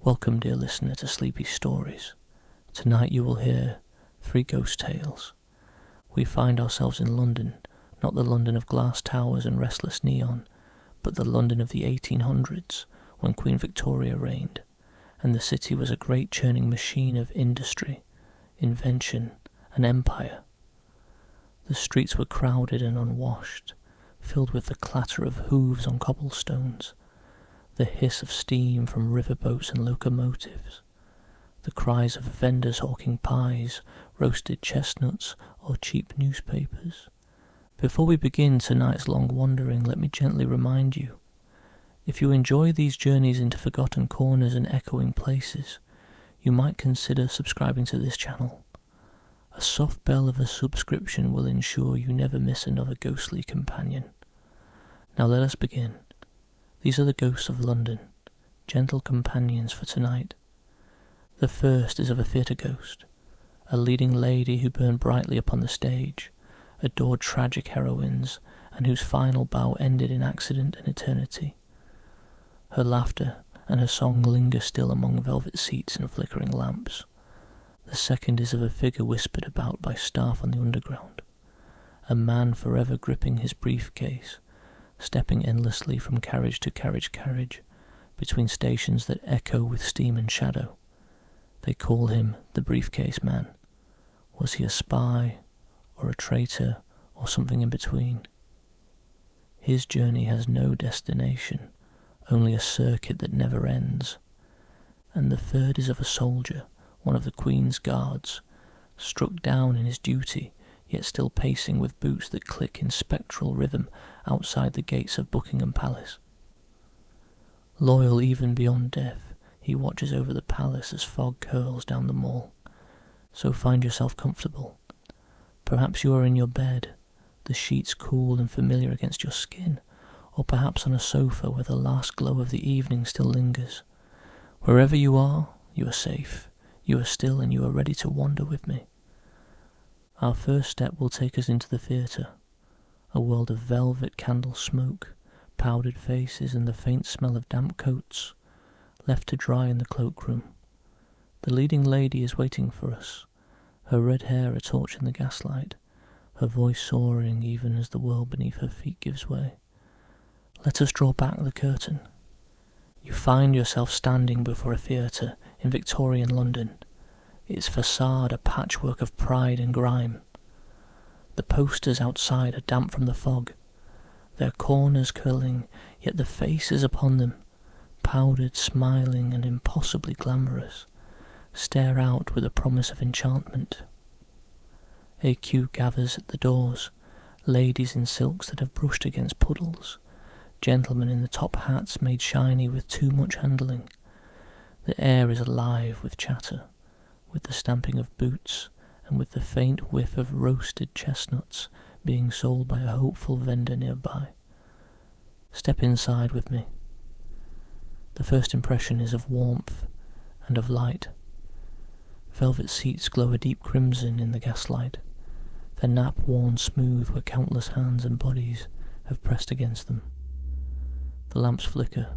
Welcome, dear listener, to Sleepy Stories. Tonight you will hear 3 ghost tales. We find ourselves in London, not the London of glass towers and restless neon, but the London of the 1800s, when Queen Victoria reigned, and the city was a great churning machine of industry, invention, and empire. The streets were crowded and unwashed, filled with the clatter of hooves on cobblestones, the hiss of steam from riverboats and locomotives, the cries of vendors hawking pies, roasted chestnuts, or cheap newspapers. Before we begin tonight's long wandering, let me gently remind you, if you enjoy these journeys into forgotten corners and echoing places, you might consider subscribing to this channel. A soft bell of a subscription will ensure you never miss another ghostly companion. Now let us begin. These are the ghosts of London, gentle companions for tonight. The first is of a theatre ghost, a leading lady who burned brightly upon the stage, adored tragic heroines, and whose final bow ended in accident and eternity. Her laughter and her song linger still among velvet seats and flickering lamps. The second is of a figure whispered about by staff on the underground, a man forever gripping his briefcase, stepping endlessly from carriage to carriage, between stations that echo with steam and shadow. They call him the Briefcase Man. Was he a spy, or a traitor, or something in between? His journey has no destination, only a circuit that never ends. And the third is of a soldier, one of the Queen's guards, struck down in his duty, yet still pacing with boots that click in spectral rhythm outside the gates of Buckingham Palace. Loyal even beyond death, he watches over the palace as fog curls down the mall. So find yourself comfortable. Perhaps you are in your bed, the sheets cool and familiar against your skin, or perhaps on a sofa where the last glow of the evening still lingers. Wherever you are safe, you are still, and you are ready to wander with me. Our first step will take us into the theatre, a world of velvet candle smoke, powdered faces, and the faint smell of damp coats, left to dry in the cloakroom. The leading lady is waiting for us, her red hair a torch in the gaslight, her voice soaring even as the world beneath her feet gives way. Let us draw back the curtain. You find yourself standing before a theatre in Victorian London, its facade a patchwork of pride and grime. The posters outside are damp from the fog, their corners curling, yet the faces upon them, powdered, smiling, and impossibly glamorous, stare out with a promise of enchantment. A queue gathers at the doors, ladies in silks that have brushed against puddles, gentlemen in the top hats made shiny with too much handling. The air is alive with chatter, with the stamping of boots, and with the faint whiff of roasted chestnuts being sold by a hopeful vendor nearby. Step inside with me. The first impression is of warmth and of light. Velvet seats glow a deep crimson in the gaslight, their nap worn smooth where countless hands and bodies have pressed against them. The lamps flicker,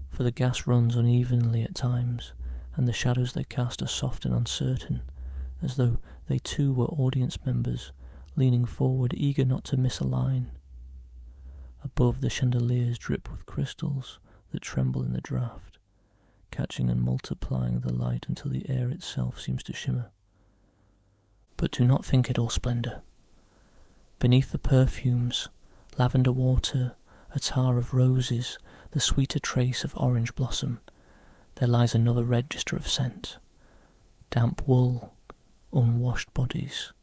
for the gas runs unevenly at times, and the shadows they cast are soft and uncertain, as though they too were audience members, leaning forward, eager not to miss a line. Above, the chandeliers drip with crystals that tremble in the draught, catching and multiplying the light until the air itself seems to shimmer. But do not think it all splendour. Beneath the perfumes, lavender water, attar of roses, the sweeter trace of orange blossom, there lies another register of scent. Damp wool, unwashed bodies,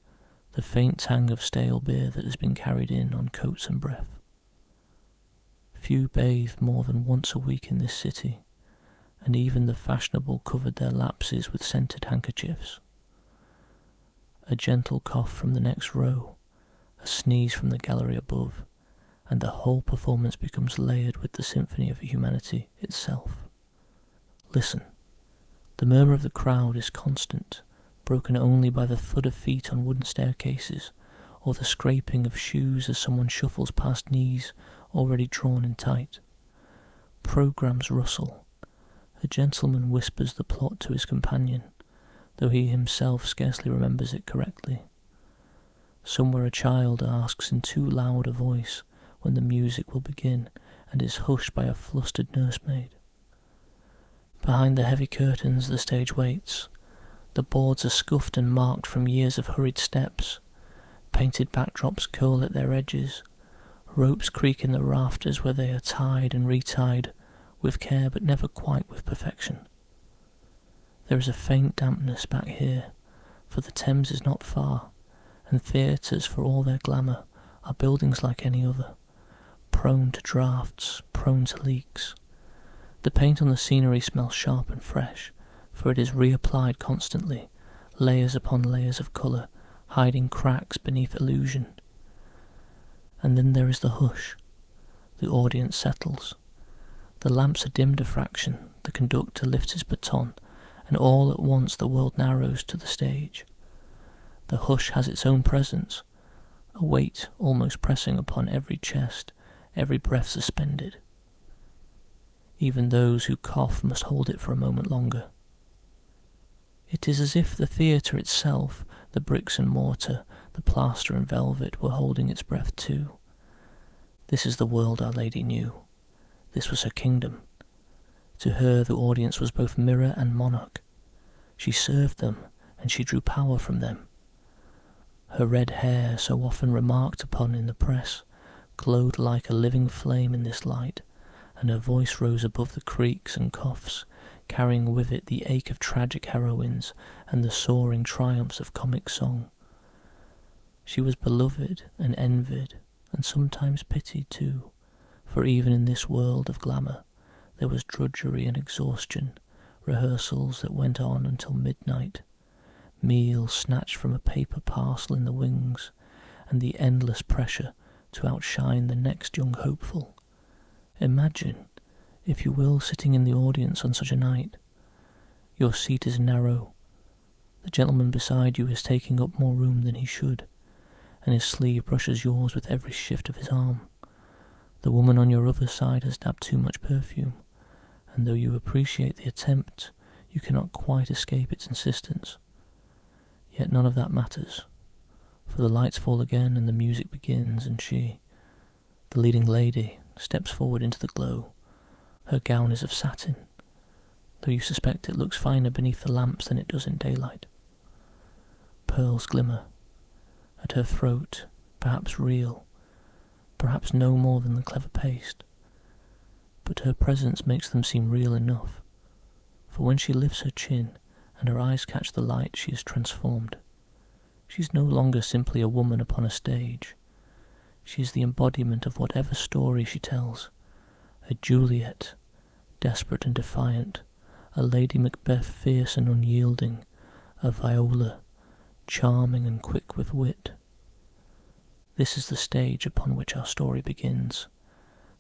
the faint tang of stale beer that has been carried in on coats and breath. Few bathe more than once a week in this city, and even the fashionable covered their lapses with scented handkerchiefs. A gentle cough from the next row, a sneeze from the gallery above, and the whole performance becomes layered with the symphony of humanity itself. Listen. The murmur of the crowd is constant, broken only by the thud of feet on wooden staircases, or the scraping of shoes as someone shuffles past knees already drawn in tight. Programmes rustle, A gentleman whispers the plot to his companion, though he himself scarcely remembers it correctly. Somewhere a child asks in too loud a voice when the music will begin, and is hushed by a flustered nursemaid. Behind the heavy curtains the stage waits. The boards are scuffed and marked from years of hurried steps. Painted backdrops curl at their edges. Ropes creak in the rafters where they are tied and retied, with care but never quite with perfection. There is a faint dampness back here, for the Thames is not far, and theatres, for all their glamour, are buildings like any other, prone to draughts, prone to leaks. The paint on the scenery smells sharp and fresh, for it is reapplied constantly, layers upon layers of colour, hiding cracks beneath illusion. And then there is the hush. The audience settles. The lamps are dimmed a fraction, the conductor lifts his baton, and all at once the world narrows to the stage. The hush has its own presence, a weight almost pressing upon every chest, every breath suspended. Even those who cough must hold it for a moment longer. It is as if the theatre itself, the bricks and mortar, the plaster and velvet, were holding its breath too. This is the world Our Lady knew. This was her kingdom. To her the audience was both mirror and monarch. She served them, and she drew power from them. Her red hair, so often remarked upon in the press, glowed like a living flame in this light, and her voice rose above the creaks and coughs, carrying with it the ache of tragic heroines and the soaring triumphs of comic song. She was beloved and envied, and sometimes pitied too, for even in this world of glamour there was drudgery and exhaustion, rehearsals that went on until midnight, meals snatched from a paper parcel in the wings, and the endless pressure to outshine the next young hopeful. Imagine, if you will, sitting in the audience on such a night. Your seat is narrow. The gentleman beside you is taking up more room than he should, and his sleeve brushes yours with every shift of his arm. The woman on your other side has dabbed too much perfume, and though you appreciate the attempt, you cannot quite escape its insistence. Yet none of that matters, for the lights fall again and the music begins, and she, the leading lady, steps forward into the glow. Her gown is of satin, though you suspect it looks finer beneath the lamps than it does in daylight. Pearls glimmer. At her throat, perhaps real, perhaps no more than the clever paste, but her presence makes them seem real enough, for when she lifts her chin and her eyes catch the light, she is transformed. She is no longer simply a woman upon a stage. She is the embodiment of whatever story she tells, a Juliet, desperate and defiant, a Lady Macbeth fierce and unyielding, a Viola, charming and quick with wit. This is the stage upon which our story begins,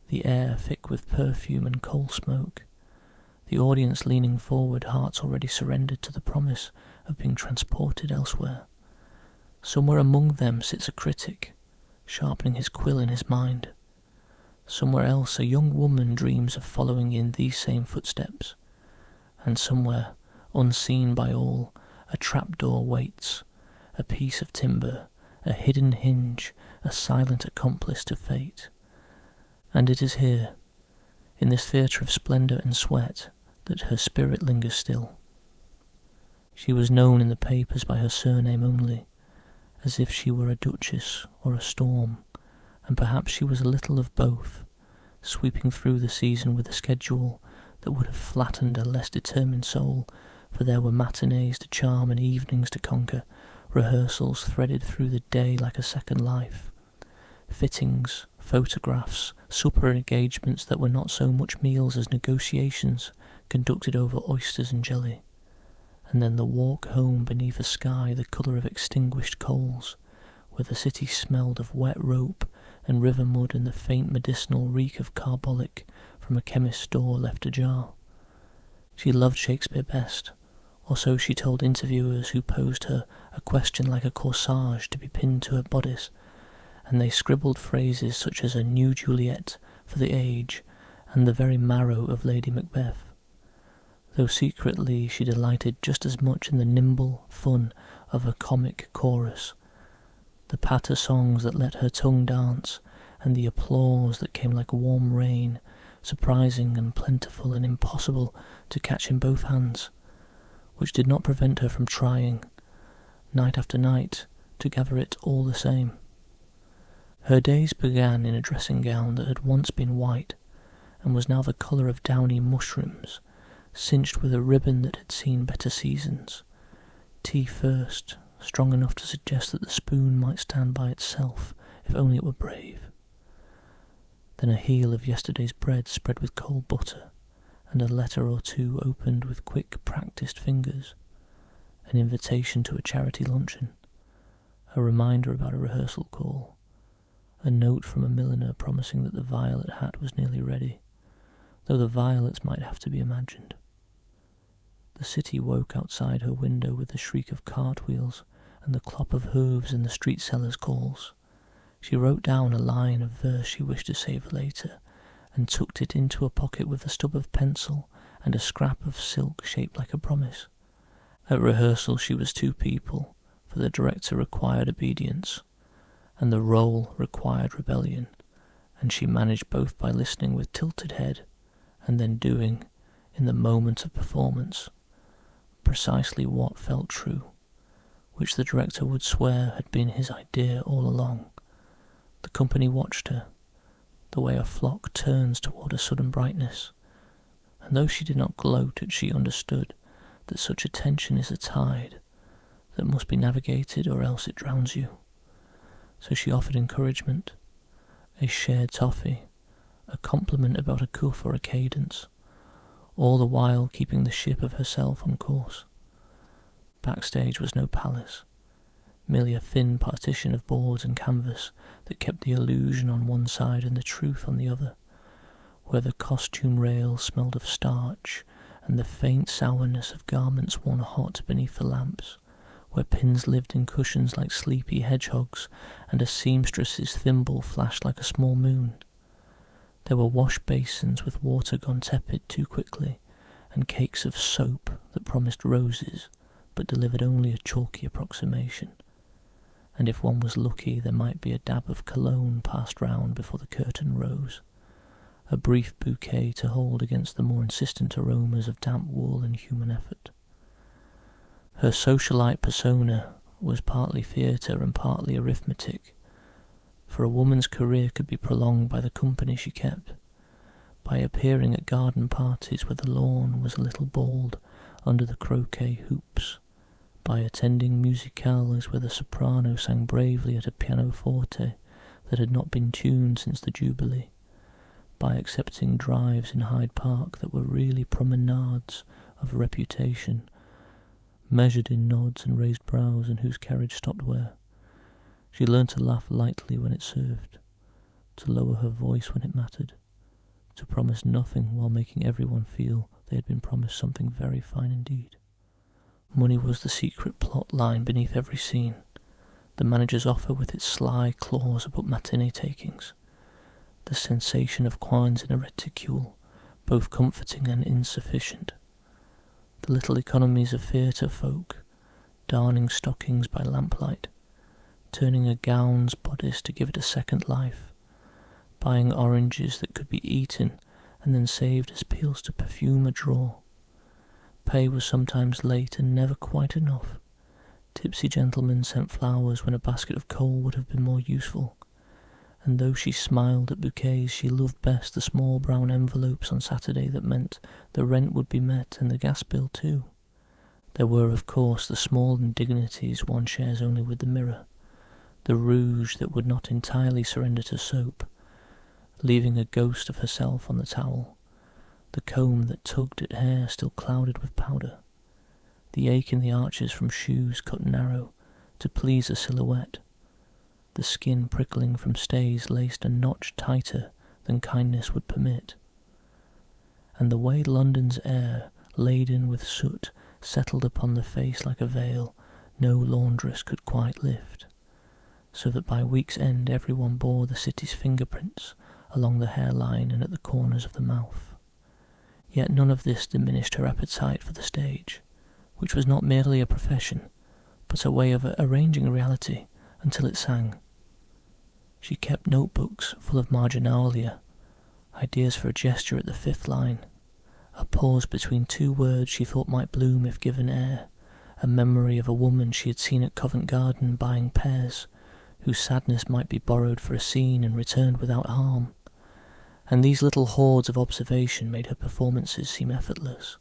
the air thick with perfume and coal smoke, the audience leaning forward, hearts already surrendered to the promise of being transported elsewhere. Somewhere among them sits a critic, sharpening his quill in his mind. Somewhere else a young woman dreams of following in these same footsteps, and somewhere, unseen by all, a trapdoor waits, a piece of timber, a hidden hinge, a silent accomplice to fate. And it is here, in this theatre of splendour and sweat, that her spirit lingers still. She was known in the papers by her surname only, as if she were a duchess or a storm, and perhaps she was a little of both, sweeping through the season with a schedule that would have flattened a less determined soul, for there were matinees to charm and evenings to conquer, rehearsals threaded through the day like a second life, fittings, photographs, supper engagements that were not so much meals as negotiations conducted over oysters and jelly, and then the walk home beneath a sky the colour of extinguished coals, where the city smelled of wet rope and river mud and the faint medicinal reek of carbolic from a chemist's door left ajar. She loved Shakespeare best, or so she told interviewers who posed her a question like a corsage to be pinned to her bodice, and they scribbled phrases such as a new Juliet for the age and the very marrow of Lady Macbeth. though secretly she delighted just as much in the nimble fun of a comic chorus, the patter songs that let her tongue dance, and the applause that came like warm rain, surprising and plentiful and impossible to catch in both hands, which did not prevent her from trying, night after night, to gather it all the same. Her days began in a dressing gown that had once been white, and was now the colour of downy mushrooms, cinched with a ribbon that had seen better seasons. Tea first, strong enough to suggest that the spoon might stand by itself if only it were brave. Then a heel of yesterday's bread spread with cold butter, and a letter or two opened with quick, practised fingers, an invitation to a charity luncheon, a reminder about a rehearsal call, a note from a milliner promising that the violet hat was nearly ready, though the violets might have to be imagined. The city woke outside her window with the shriek of cartwheels and the clop of hooves in the street sellers' calls. She wrote down a line of verse she wished to say for later, and tucked it into a pocket with a stub of pencil and a scrap of silk shaped like a promise. At rehearsal she was two people, for the director required obedience, and the role required rebellion, and she managed both by listening with tilted head, and then doing, in the moment of performance, precisely what felt true, which the director would swear had been his idea all along. The company watched her, the way a flock turns toward a sudden brightness, and though she did not gloat, she understood that such attention is a tide that must be navigated or else it drowns you. So she offered encouragement, a shared toffee, a compliment about a cuff or a cadence, all the while keeping the ship of herself on course. Backstage was no palace, merely a thin partition of boards and canvas that kept the illusion on one side and the truth on the other, where the costume rails smelled of starch and the faint sourness of garments worn hot beneath the lamps, where pins lived in cushions like sleepy hedgehogs and a seamstress's thimble flashed like a small moon. There were wash basins with water gone tepid too quickly, and cakes of soap that promised roses but delivered only a chalky approximation. And if one was lucky, there might be a dab of cologne passed round before the curtain rose, a brief bouquet to hold against the more insistent aromas of damp wool and human effort. Her socialite persona was partly theatre and partly arithmetic, for a woman's career could be prolonged by the company she kept, by appearing at garden parties where the lawn was a little bald under the croquet hoops, by attending musicales where the soprano sang bravely at a pianoforte that had not been tuned since the Jubilee, by accepting drives in Hyde Park that were really promenades of reputation, measured in nods and raised brows, and whose carriage stopped where. She learned to laugh lightly when it served, to lower her voice when it mattered, to promise nothing while making everyone feel they had been promised something very fine indeed. Money was the secret plot line beneath every scene, the manager's offer with its sly clause about matinee takings, the sensation of coins in a reticule, both comforting and insufficient, the little economies of theatre folk, darning stockings by lamplight, turning a gown's bodice to give it a second life, buying oranges that could be eaten and then saved as peels to perfume a drawer. Pay was sometimes late and never quite enough. Tipsy gentlemen sent flowers when a basket of coal would have been more useful, and though she smiled at bouquets, she loved best the small brown envelopes on Saturday that meant the rent would be met and the gas bill too. There were, of course, the small indignities one shares only with the mirror, the rouge that would not entirely surrender to soap, leaving a ghost of herself on the towel, the comb that tugged at hair still clouded with powder, the ache in the arches from shoes cut narrow to please a silhouette, the skin prickling from stays laced a notch tighter than kindness would permit, and the way London's air, laden with soot, settled upon the face like a veil no laundress could quite lift, so that by week's end everyone bore the city's fingerprints along the hairline and at the corners of the mouth. Yet none of this diminished her appetite for the stage, which was not merely a profession, but a way of arranging reality until it sang. She kept notebooks full of marginalia, ideas for a gesture at the 5th line, a pause between 2 words she thought might bloom if given air, a memory of a woman she had seen at Covent Garden buying pears, whose sadness might be borrowed for a scene and returned without harm. And these little hoards of observation made her performances seem effortless,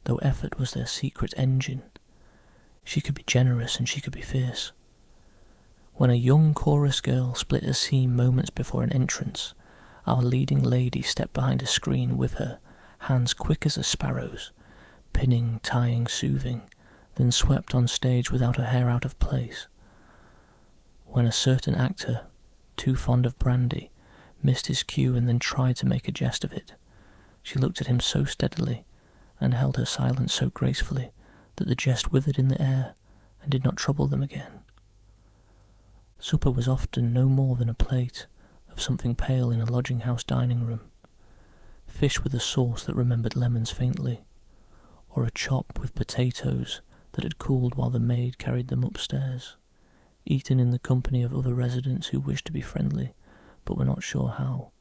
though effort was their secret engine. She could be generous and she could be fierce. When a young chorus girl split a seam moments before an entrance, our leading lady stepped behind a screen with her, hands quick as a sparrow's, pinning, tying, soothing, then swept on stage without her hair out of place. When a certain actor, too fond of brandy, missed his cue and then tried to make a jest of it, she looked at him so steadily and held her silence so gracefully that the jest withered in the air and did not trouble them again. Supper was often no more than a plate of something pale in a lodging-house dining-room, fish with a sauce that remembered lemons faintly, or a chop with potatoes that had cooled while the maid carried them upstairs, eaten in the company of other residents who wished to be friendly but were not sure how,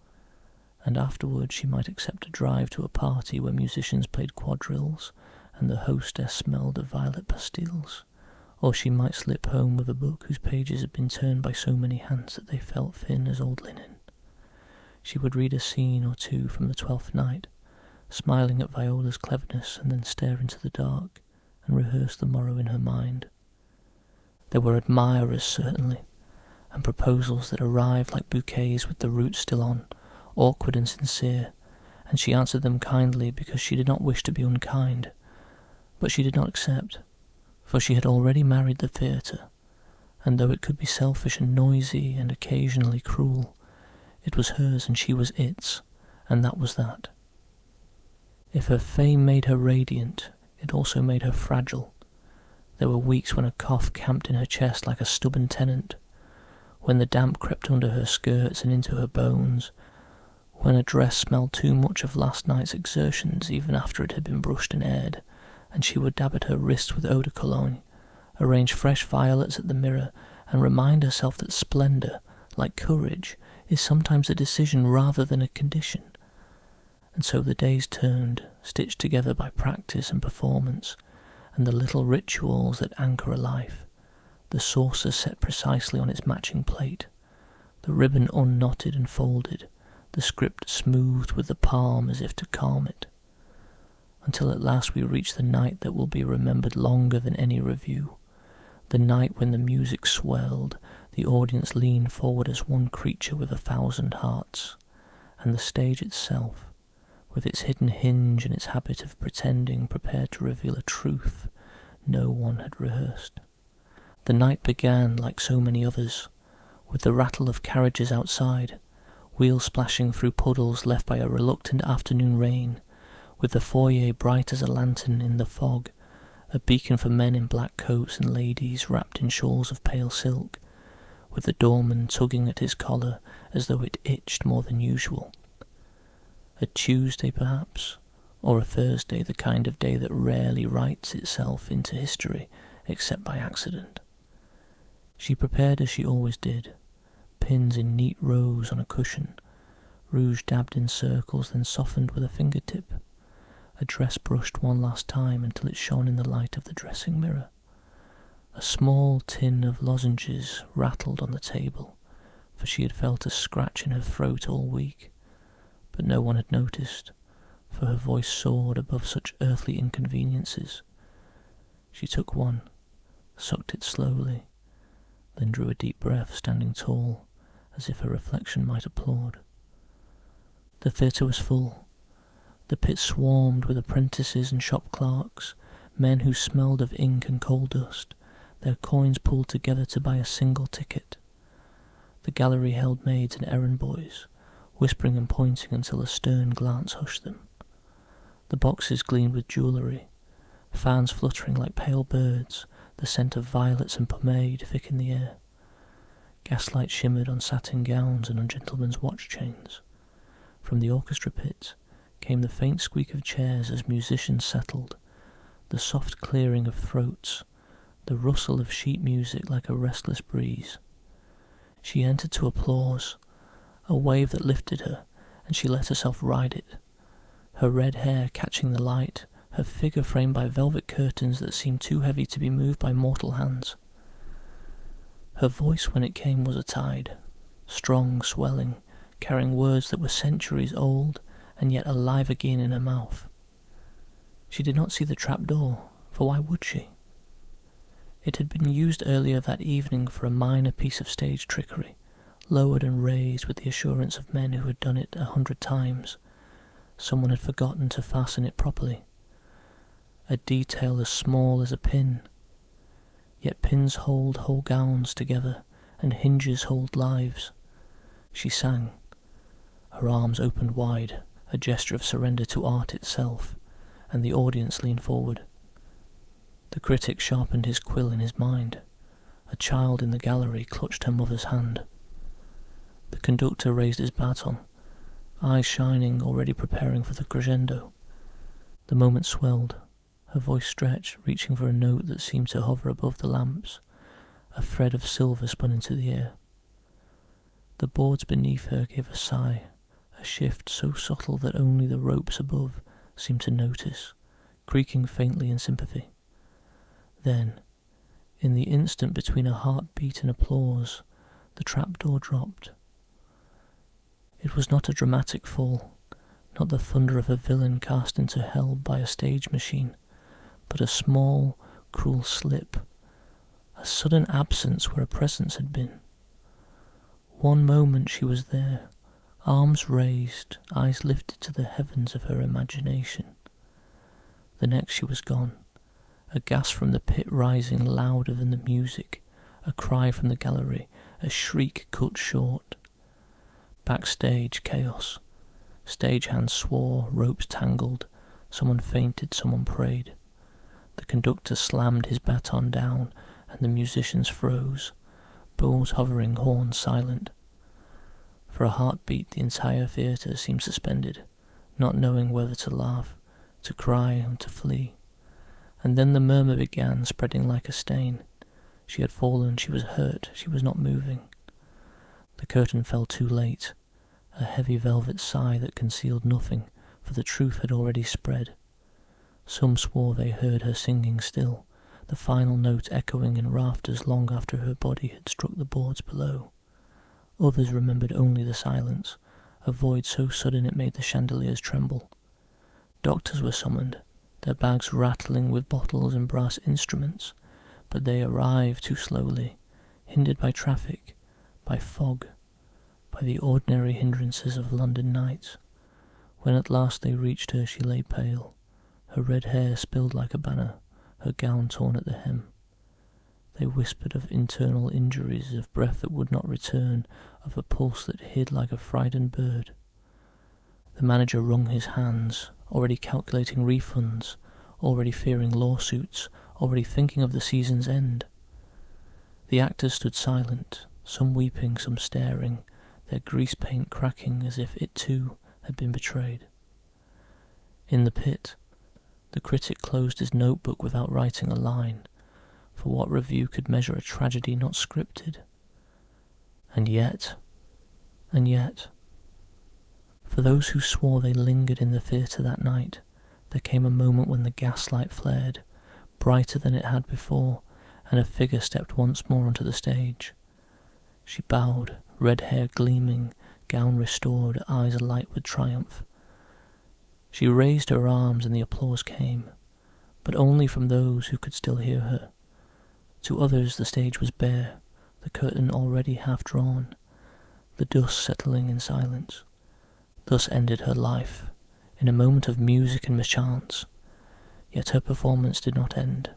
and afterwards she might accept a drive to a party where musicians played quadrilles and the hostess smelled of violet pastilles, or she might slip home with a book whose pages had been turned by so many hands that they felt thin as old linen. She would read a scene or 2 from the 12th Night, smiling at Viola's cleverness, and then stare into the dark and rehearse the morrow in her mind. There were admirers, certainly, and proposals that arrived like bouquets with the roots still on, awkward and sincere, and she answered them kindly because she did not wish to be unkind, but she did not accept, for she had already married the theatre, and though it could be selfish and noisy and occasionally cruel, it was hers and she was its, and that was that. If her fame made her radiant, it also made her fragile. There were weeks when a cough camped in her chest like a stubborn tenant, when the damp crept under her skirts and into her bones, when a dress smelled too much of last night's exertions even after it had been brushed and aired, and she would dab at her wrists with eau de cologne, arrange fresh violets at the mirror, and remind herself that splendour, like courage, is sometimes a decision rather than a condition. And so the days turned, stitched together by practice and performance, and the little rituals that anchor a life, the saucer set precisely on its matching plate, the ribbon unknotted and folded, the script smoothed with the palm as if to calm it, until at last we reach the night that will be remembered longer than any review, the night when the music swelled, the audience leaned forward as one creature with 1,000 hearts, and the stage itself, with its hidden hinge and its habit of pretending, prepared to reveal a truth no one had rehearsed. The night began, like so many others, with the rattle of carriages outside, wheels splashing through puddles left by a reluctant afternoon rain, with the foyer bright as a lantern in the fog, a beacon for men in black coats and ladies wrapped in shawls of pale silk, with the doorman tugging at his collar as though it itched more than usual. A Tuesday, perhaps, or a Thursday, the kind of day that rarely writes itself into history except by accident. She prepared as she always did, pins in neat rows on a cushion, rouge dabbed in circles then softened with a fingertip, a dress brushed one last time until it shone in the light of the dressing mirror. A small tin of lozenges rattled on the table, for she had felt a scratch in her throat all week, but no one had noticed, for her voice soared above such earthly inconveniences. She took one, sucked it slowly, then drew a deep breath, standing tall, as if her reflection might applaud. The theatre was full. The pit swarmed with apprentices and shop clerks, men who smelled of ink and coal dust, their coins pulled together to buy a single ticket. The gallery held maids and errand boys, whispering and pointing until a stern glance hushed them. The boxes gleamed with jewellery, fans fluttering like pale birds, the scent of violets and pomade thick in the air. Gaslight shimmered on satin gowns and on gentlemen's watch chains. From the orchestra pit came the faint squeak of chairs as musicians settled, the soft clearing of throats, the rustle of sheet music like a restless breeze. She entered to applause, a wave that lifted her, and she let herself ride it, her red hair catching the light, her figure framed by velvet curtains that seemed too heavy to be moved by mortal hands. Her voice, when it came, was a tide, strong, swelling, carrying words that were centuries old and yet alive again in her mouth. She did not see the trapdoor, for why would she? It had been used earlier that evening for a minor piece of stage trickery, lowered and raised with the assurance of men who had done it 100 times. Someone had forgotten to fasten it properly. A detail as small as a pin. Yet pins hold whole gowns together, and hinges hold lives. She sang. Her arms opened wide, a gesture of surrender to art itself, and the audience leaned forward. The critic sharpened his quill in his mind. A child in the gallery clutched her mother's hand. The conductor raised his baton, eyes shining, already preparing for the crescendo. The moment swelled. Her voice stretched, reaching for a note that seemed to hover above the lamps. A thread of silver spun into the air. The boards beneath her gave a sigh, a shift so subtle that only the ropes above seemed to notice, creaking faintly in sympathy. Then, in the instant between a heartbeat and applause, the trapdoor dropped. It was not a dramatic fall, not the thunder of a villain cast into hell by a stage machine, but a small, cruel slip, a sudden absence where a presence had been. One moment she was there, arms raised, eyes lifted to the heavens of her imagination. The next she was gone, a gasp from the pit rising louder than the music, a cry from the gallery, a shriek cut short. Backstage, chaos. Stagehands swore, ropes tangled, someone fainted, someone prayed. The conductor slammed his baton down, and the musicians froze, bows hovering, horns silent. For a heartbeat the entire theatre seemed suspended, not knowing whether to laugh, to cry, or to flee. And then the murmur began, spreading like a stain. She had fallen, she was hurt, she was not moving. The curtain fell too late, a heavy velvet sigh that concealed nothing, for the truth had already spread. Some swore they heard her singing still, the final note echoing in rafters long after her body had struck the boards below. Others remembered only the silence, a void so sudden it made the chandeliers tremble. Doctors were summoned, their bags rattling with bottles and brass instruments, but they arrived too slowly, hindered by traffic, by fog, by the ordinary hindrances of London nights. When at last they reached her, she lay pale, her red hair spilled like a banner, her gown torn at the hem. They whispered of internal injuries, of breath that would not return, of a pulse that hid like a frightened bird. The manager wrung his hands, already calculating refunds, already fearing lawsuits, already thinking of the season's end. The actors stood silent, some weeping, some staring, their grease paint cracking as if it too had been betrayed. In the pit, the critic closed his notebook without writing a line, for what review could measure a tragedy not scripted? And yet, for those who swore they lingered in the theatre that night, there came a moment when the gaslight flared, brighter than it had before, and a figure stepped once more onto the stage. She bowed, red hair gleaming, gown restored, eyes alight with triumph. She raised her arms and the applause came, but only from those who could still hear her. To others the stage was bare, the curtain already half drawn, the dust settling in silence. Thus ended her life, in a moment of music and mischance. Yet her performance did not end.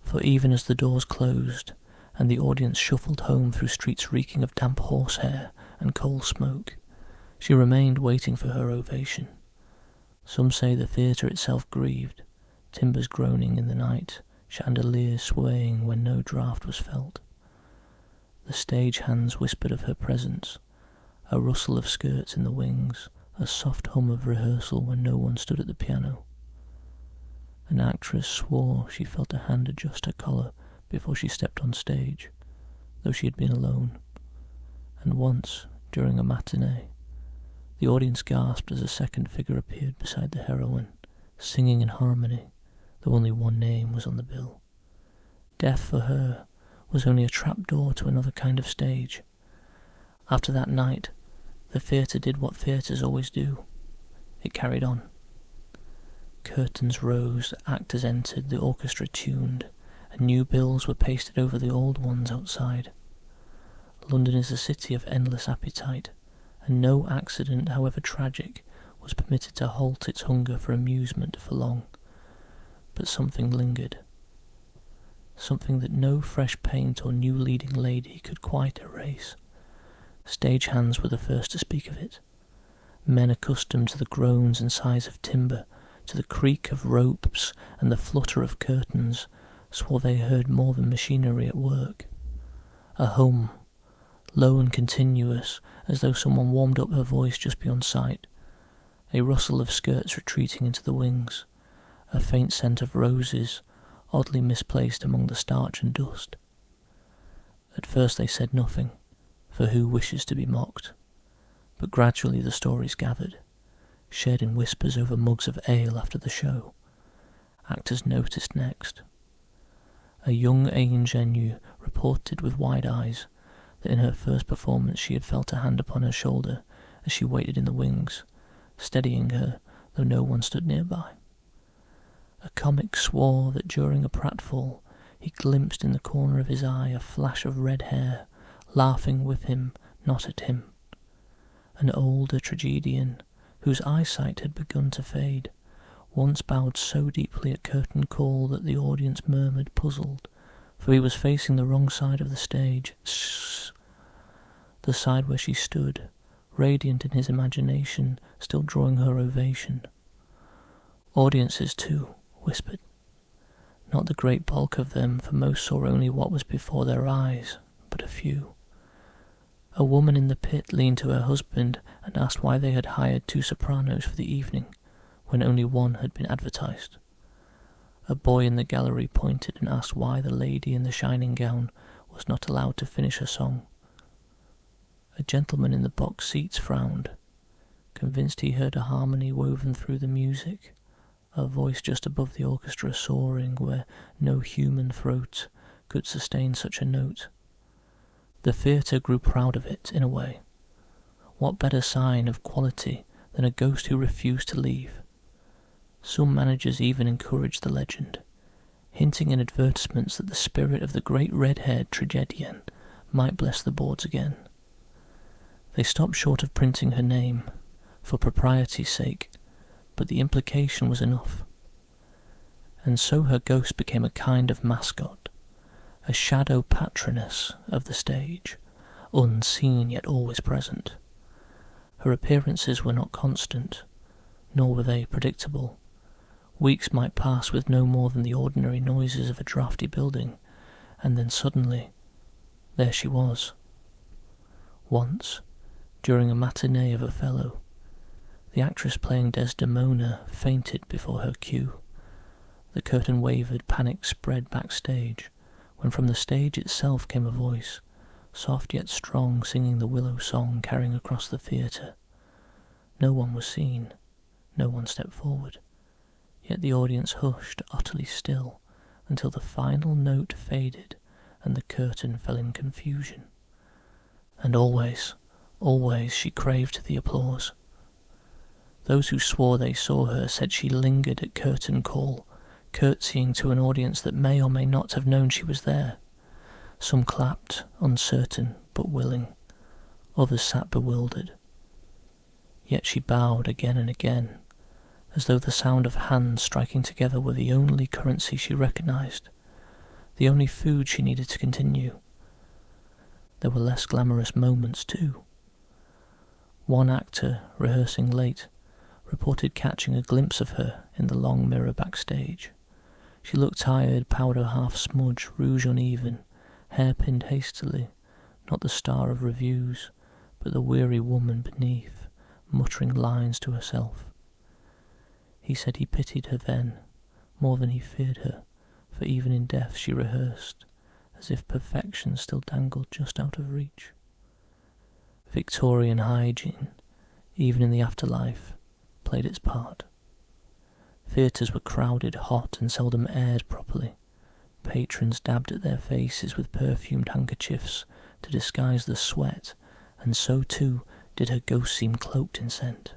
For even as the doors closed, and the audience shuffled home through streets reeking of damp horsehair and coal smoke, she remained waiting for her ovation. Some say the theatre itself grieved, timbers groaning in the night, chandeliers swaying when no draught was felt. The stage hands whispered of her presence, a rustle of skirts in the wings, a soft hum of rehearsal when no one stood at the piano. An actress swore she felt a hand adjust her collar before she stepped on stage, though she had been alone. And once, during a matinee, the audience gasped as a second figure appeared beside the heroine, singing in harmony, though only one name was on the bill. Death for her was only a trapdoor to another kind of stage. After that night, the theatre did what theatres always do. It carried on. Curtains rose, actors entered, the orchestra tuned, and new bills were pasted over the old ones outside. London is a city of endless appetite, and no accident, however tragic, was permitted to halt its hunger for amusement for long. But something lingered. Something that no fresh paint or new leading lady could quite erase. Stagehands were the first to speak of it. Men accustomed to the groans and sighs of timber, to the creak of ropes and the flutter of curtains, swore they heard more than machinery at work. A hum, low and continuous, as though someone warmed up her voice just beyond sight. A rustle of skirts retreating into the wings. A faint scent of roses, oddly misplaced among the starch and dust. At first they said nothing, for who wishes to be mocked? But gradually the stories gathered, shared in whispers over mugs of ale after the show. Actors noticed next. A young ingenue reported with wide eyes that in her first performance she had felt a hand upon her shoulder as she waited in the wings, steadying her, though no one stood nearby. A comic swore that during a pratfall he glimpsed in the corner of his eye a flash of red hair, laughing with him, not at him. An older tragedian, whose eyesight had begun to fade, once bowed so deeply at curtain call that the audience murmured, puzzled, for he was facing the wrong side of the stage, the side where she stood, radiant in his imagination, still drawing her ovation. Audiences, too, whispered. Not the great bulk of them, for most saw only what was before their eyes, but a few. A woman in the pit leaned to her husband and asked why they had hired 2 sopranos for the evening, when only one had been advertised. A boy in the gallery pointed and asked why the lady in the shining gown was not allowed to finish her song. A gentleman in the box seats frowned, convinced he heard a harmony woven through the music, a voice just above the orchestra soaring where no human throat could sustain such a note. The theatre grew proud of it, in a way. What better sign of quality than a ghost who refused to leave? Some managers even encouraged the legend, hinting in advertisements that the spirit of the great red-haired tragedian might bless the boards again. They stopped short of printing her name, for propriety's sake, but the implication was enough. And so her ghost became a kind of mascot, a shadow patroness of the stage, unseen yet always present. Her appearances were not constant, nor were they predictable. Weeks might pass with no more than the ordinary noises of a draughty building, and then suddenly, there she was. Once, during a matinee of Othello, the actress playing Desdemona fainted before her cue. The curtain wavered, panic spread backstage, when from the stage itself came a voice, soft yet strong, singing the Willow song carrying across the theatre. No one was seen, no one stepped forward, yet the audience hushed, utterly still, until the final note faded and the curtain fell in confusion. And always, always she craved the applause. Those who swore they saw her said she lingered at curtain call, curtsying to an audience that may or may not have known she was there. Some clapped, uncertain but willing. Others sat bewildered. Yet she bowed again and again, as though the sound of hands striking together were the only currency she recognized, the only food she needed to continue. There were less glamorous moments too. One actor, rehearsing late, reported catching a glimpse of her in the long mirror backstage. She looked tired, powder half smudged, rouge uneven, hair pinned hastily, not the star of reviews, but the weary woman beneath, muttering lines to herself. He said he pitied her then, more than he feared her, for even in death she rehearsed, as if perfection still dangled just out of reach. Victorian hygiene, even in the afterlife, played its part. Theatres were crowded, hot, and seldom aired properly. Patrons dabbed at their faces with perfumed handkerchiefs to disguise the sweat, and so too did her ghost seem cloaked in scent.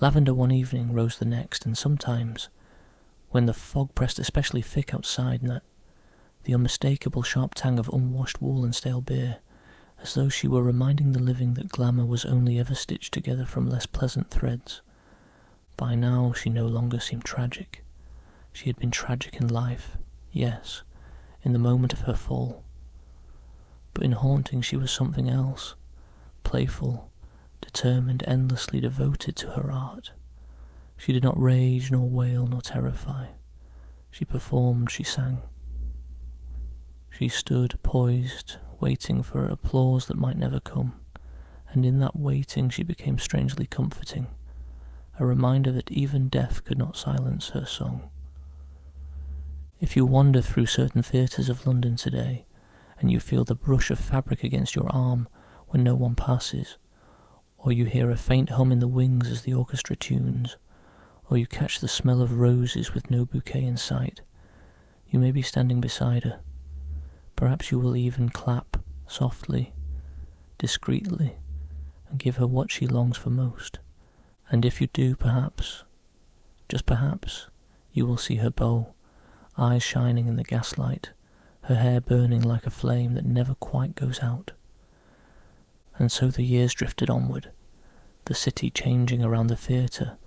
Lavender one evening, rose the next, and sometimes, when the fog pressed especially thick outside, the unmistakable sharp tang of unwashed wool and stale beer, as though she were reminding the living that glamour was only ever stitched together from less pleasant threads. By now she no longer seemed tragic. She had been tragic in life, yes, in the moment of her fall. But in Hauntings she was something else, playful, determined, endlessly devoted to her art. She did not rage, nor wail, nor terrify. She performed, she sang. She stood, poised, waiting for applause that might never come, and in that waiting she became strangely comforting, a reminder that even death could not silence her song. If you wander through certain theatres of London today, and you feel the brush of fabric against your arm when no one passes, or you hear a faint hum in the wings as the orchestra tunes, or you catch the smell of roses with no bouquet in sight, you may be standing beside her. Perhaps you will even clap, softly, discreetly, and give her what she longs for most. And if you do, perhaps, just perhaps, you will see her bow, eyes shining in the gaslight, her hair burning like a flame that never quite goes out. And so the years drifted onward, the city changing around the theatre,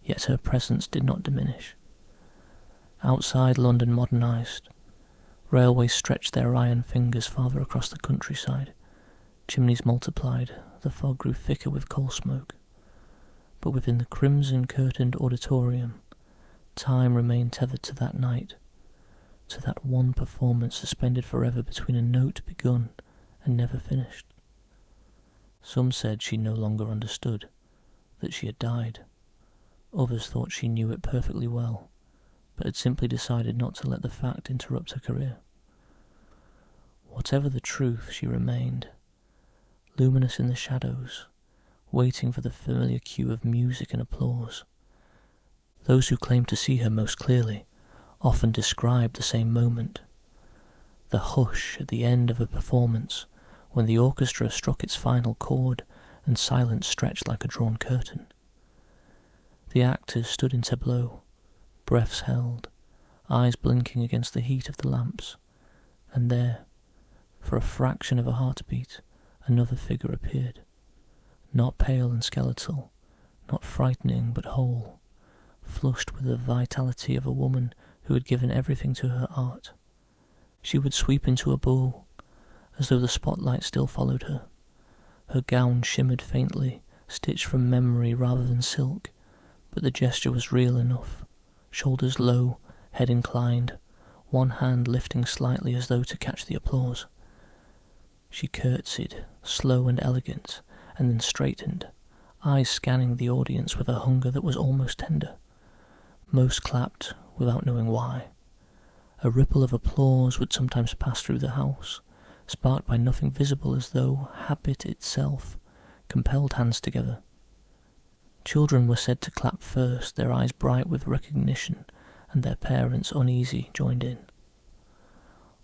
yet her presence did not diminish. Outside, London modernised. Railways stretched their iron fingers farther across the countryside. Chimneys multiplied, the fog grew thicker with coal smoke. But within the crimson-curtained auditorium, time remained tethered to that night, to that one performance suspended forever between a note begun and never finished. Some said she no longer understood, that she had died. Others thought she knew it perfectly well, but had simply decided not to let the fact interrupt her career. Whatever the truth, she remained, luminous in the shadows, waiting for the familiar cue of music and applause. Those who claimed to see her most clearly often described the same moment, the hush at the end of a performance when the orchestra struck its final chord and silence stretched like a drawn curtain. The actors stood in tableau, breaths held, eyes blinking against the heat of the lamps, and there, for a fraction of a heartbeat, another figure appeared, not pale and skeletal, not frightening but whole, flushed with the vitality of a woman who had given everything to her art. She would sweep into a bow, as though the spotlight still followed her. Her gown shimmered faintly, stitched from memory rather than silk, but the gesture was real enough. Shoulders low, head inclined, one hand lifting slightly as though to catch the applause. She curtsied, slow and elegant, and then straightened, eyes scanning the audience with a hunger that was almost tender. Most clapped without knowing why. A ripple of applause would sometimes pass through the house, sparked by nothing visible, as though habit itself compelled hands together. Children were said to clap first, their eyes bright with recognition, and their parents, uneasy, joined in.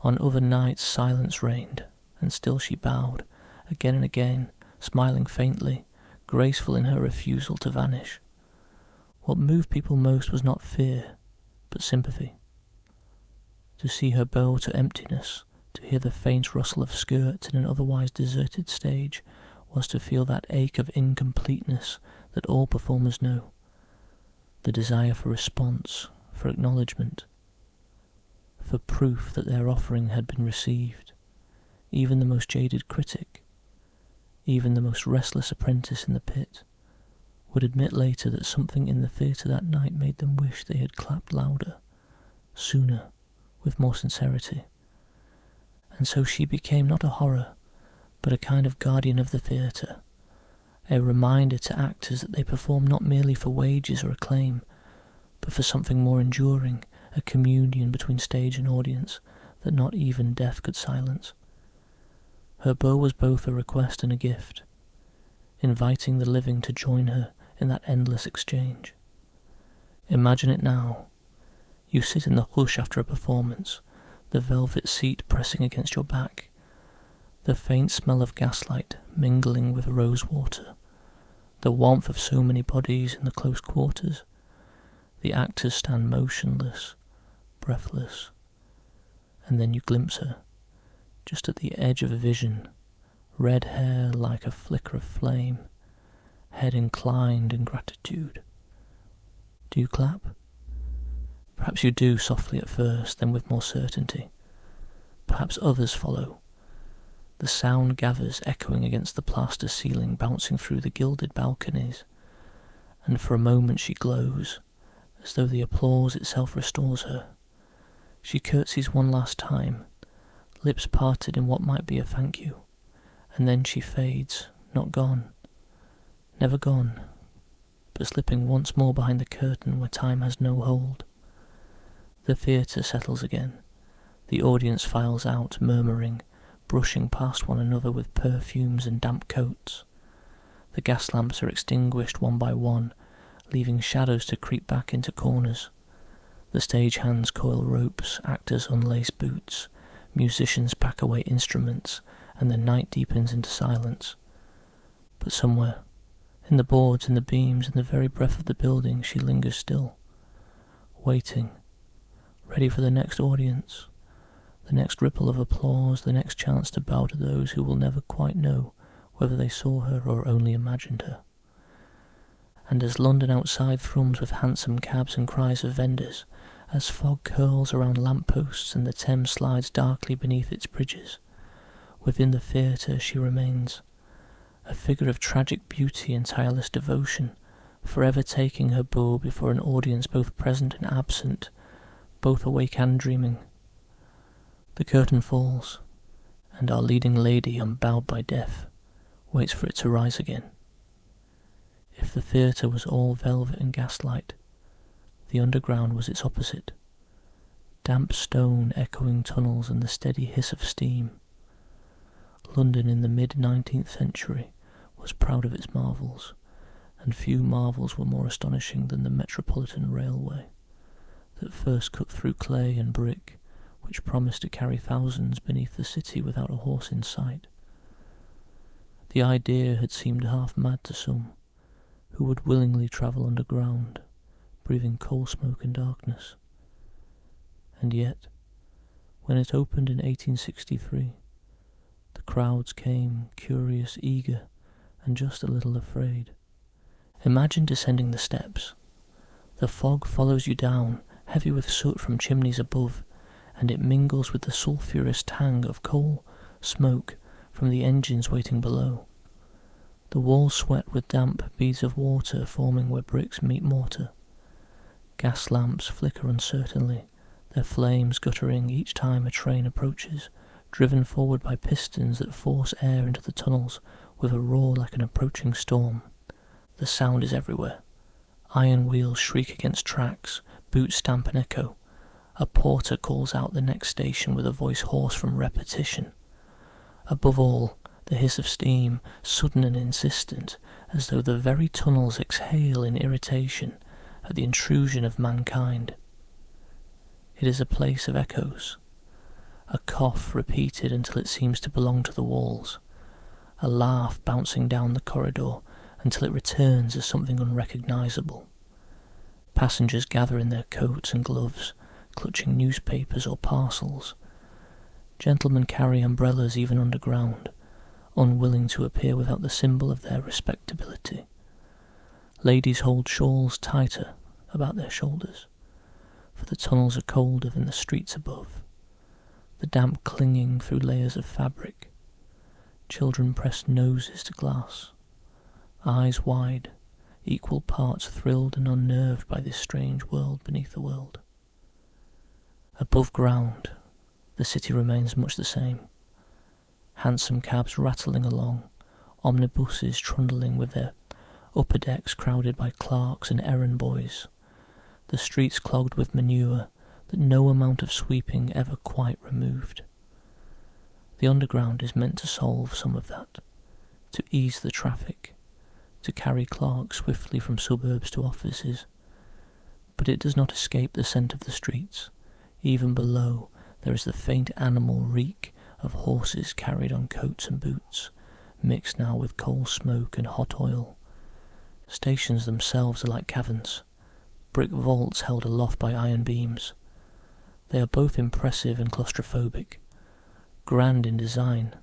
On other nights silence reigned, and still she bowed, again and again, smiling faintly, graceful in her refusal to vanish. What moved people most was not fear, but sympathy. To see her bow to emptiness, to hear the faint rustle of skirts in an otherwise deserted stage, was to feel that ache of incompleteness that all performers know, the desire for response, for acknowledgement, for proof that their offering had been received. Even the most jaded critic, even the most restless apprentice in the pit, would admit later that something in the theatre that night made them wish they had clapped louder, sooner, with more sincerity. And so she became not a horror, but a kind of guardian of the theatre, a reminder to actors that they perform not merely for wages or acclaim, but for something more enduring, a communion between stage and audience that not even death could silence. Her bow was both a request and a gift, inviting the living to join her in that endless exchange. Imagine it now. You sit in the hush after a performance, the velvet seat pressing against your back, the faint smell of gaslight mingling with rose water, the warmth of so many bodies in the close quarters. The actors stand motionless, breathless, and then you glimpse her, just at the edge of a vision, red hair like a flicker of flame, head inclined in gratitude. Do you clap? Perhaps you do, softly at first, then with more certainty. Perhaps others follow. The sound gathers, echoing against the plaster ceiling, bouncing through the gilded balconies, and for a moment she glows, as though the applause itself restores her. She curtsies one last time, lips parted in what might be a thank you, and then she fades, not gone, never gone, but slipping once more behind the curtain where time has no hold. The theatre settles again. The audience files out, murmuring, brushing past one another with perfumes and damp coats. The gas lamps are extinguished one by one, leaving shadows to creep back into corners. The stage hands coil ropes, actors unlace boots, musicians pack away instruments, and the night deepens into silence. But somewhere, in the boards, in the beams, in the very breath of the building, she lingers still, waiting, ready for the next audience, the next ripple of applause, the next chance to bow to those who will never quite know whether they saw her or only imagined her. And as London outside thrums with hansom cabs and cries of vendors, as fog curls around lampposts and the Thames slides darkly beneath its bridges, within the theatre she remains, a figure of tragic beauty and tireless devotion, forever taking her bow before an audience both present and absent, both awake and dreaming. The curtain falls, and our leading lady, unbowed by death, waits for it to rise again. If the theatre was all velvet and gaslight, the underground was its opposite. Damp stone, echoing tunnels, and the steady hiss of steam. London in the mid-19th century was proud of its marvels, and few marvels were more astonishing than the Metropolitan Railway, that first cut through clay and brick, which promised to carry thousands beneath the city without a horse in sight. The idea had seemed half mad to some, who would willingly travel underground, breathing coal smoke and darkness. And yet, when it opened in 1863, the crowds came, curious, eager, and just a little afraid. Imagine descending the steps. The fog follows you down, heavy with soot from chimneys above, and it mingles with the sulphurous tang of coal, smoke, from the engines waiting below. The walls sweat with damp beads of water forming where bricks meet mortar. Gas lamps flicker uncertainly, their flames guttering each time a train approaches, driven forward by pistons that force air into the tunnels with a roar like an approaching storm. The sound is everywhere. Iron wheels shriek against tracks, boots stamp and echo. A porter calls out the next station with a voice hoarse from repetition. Above all, the hiss of steam, sudden and insistent, as though the very tunnels exhale in irritation at the intrusion of mankind. It is a place of echoes, a cough repeated until it seems to belong to the walls, a laugh bouncing down the corridor until it returns as something unrecognisable. Passengers gather in their coats and gloves, clutching newspapers or parcels. Gentlemen carry umbrellas even underground, unwilling to appear without the symbol of their respectability. Ladies hold shawls tighter about their shoulders, for the tunnels are colder than the streets above, the damp clinging through layers of fabric. Children press noses to glass, eyes wide, equal parts thrilled and unnerved by this strange world beneath the world. Above ground, the city remains much the same. Hansom cabs rattling along, omnibuses trundling with their upper decks crowded by clerks and errand boys, the streets clogged with manure that no amount of sweeping ever quite removed. The Underground is meant to solve some of that, to ease the traffic, to carry clerks swiftly from suburbs to offices, but it does not escape the scent of the streets. Even below there is the faint animal reek of horses carried on coats and boots, mixed now with coal smoke and hot oil. Stations themselves are like caverns, brick vaults held aloft by iron beams. They are both impressive and claustrophobic, grand in design,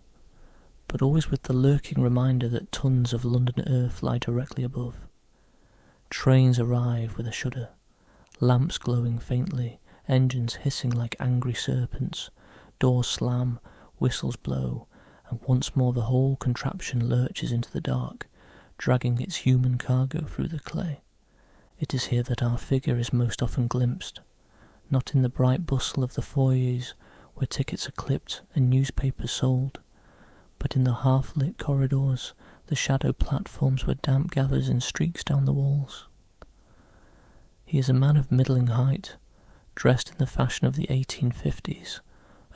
but always with the lurking reminder that tons of London earth lie directly above. Trains arrive with a shudder, lamps glowing faintly, engines hissing like angry serpents, doors slam, whistles blow, and once more the whole contraption lurches into the dark, dragging its human cargo through the clay. It is here that our figure is most often glimpsed, not in the bright bustle of the foyers where tickets are clipped and newspapers sold, but in the half-lit corridors, the shadow platforms where damp gathers in streaks down the walls. He is a man of middling height, dressed in the fashion of the 1850s,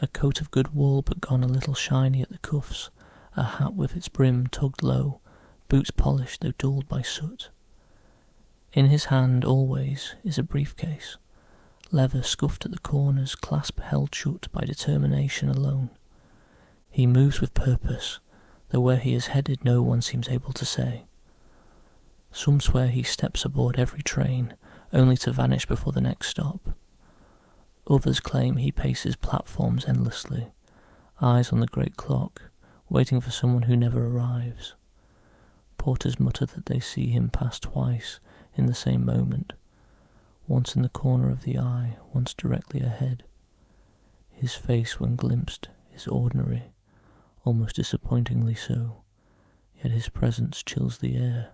a coat of good wool but gone a little shiny at the cuffs, a hat with its brim tugged low, boots polished though dulled by soot. In his hand always is a briefcase, leather scuffed at the corners, clasp held shut by determination alone. He moves with purpose, though where he is headed no one seems able to say. Some swear he steps aboard every train, only to vanish before the next stop. Others claim he paces platforms endlessly, eyes on the great clock, waiting for someone who never arrives. Porters mutter that they see him pass twice in the same moment, once in the corner of the eye, once directly ahead. His face, when glimpsed, is ordinary, almost disappointingly so, yet his presence chills the air,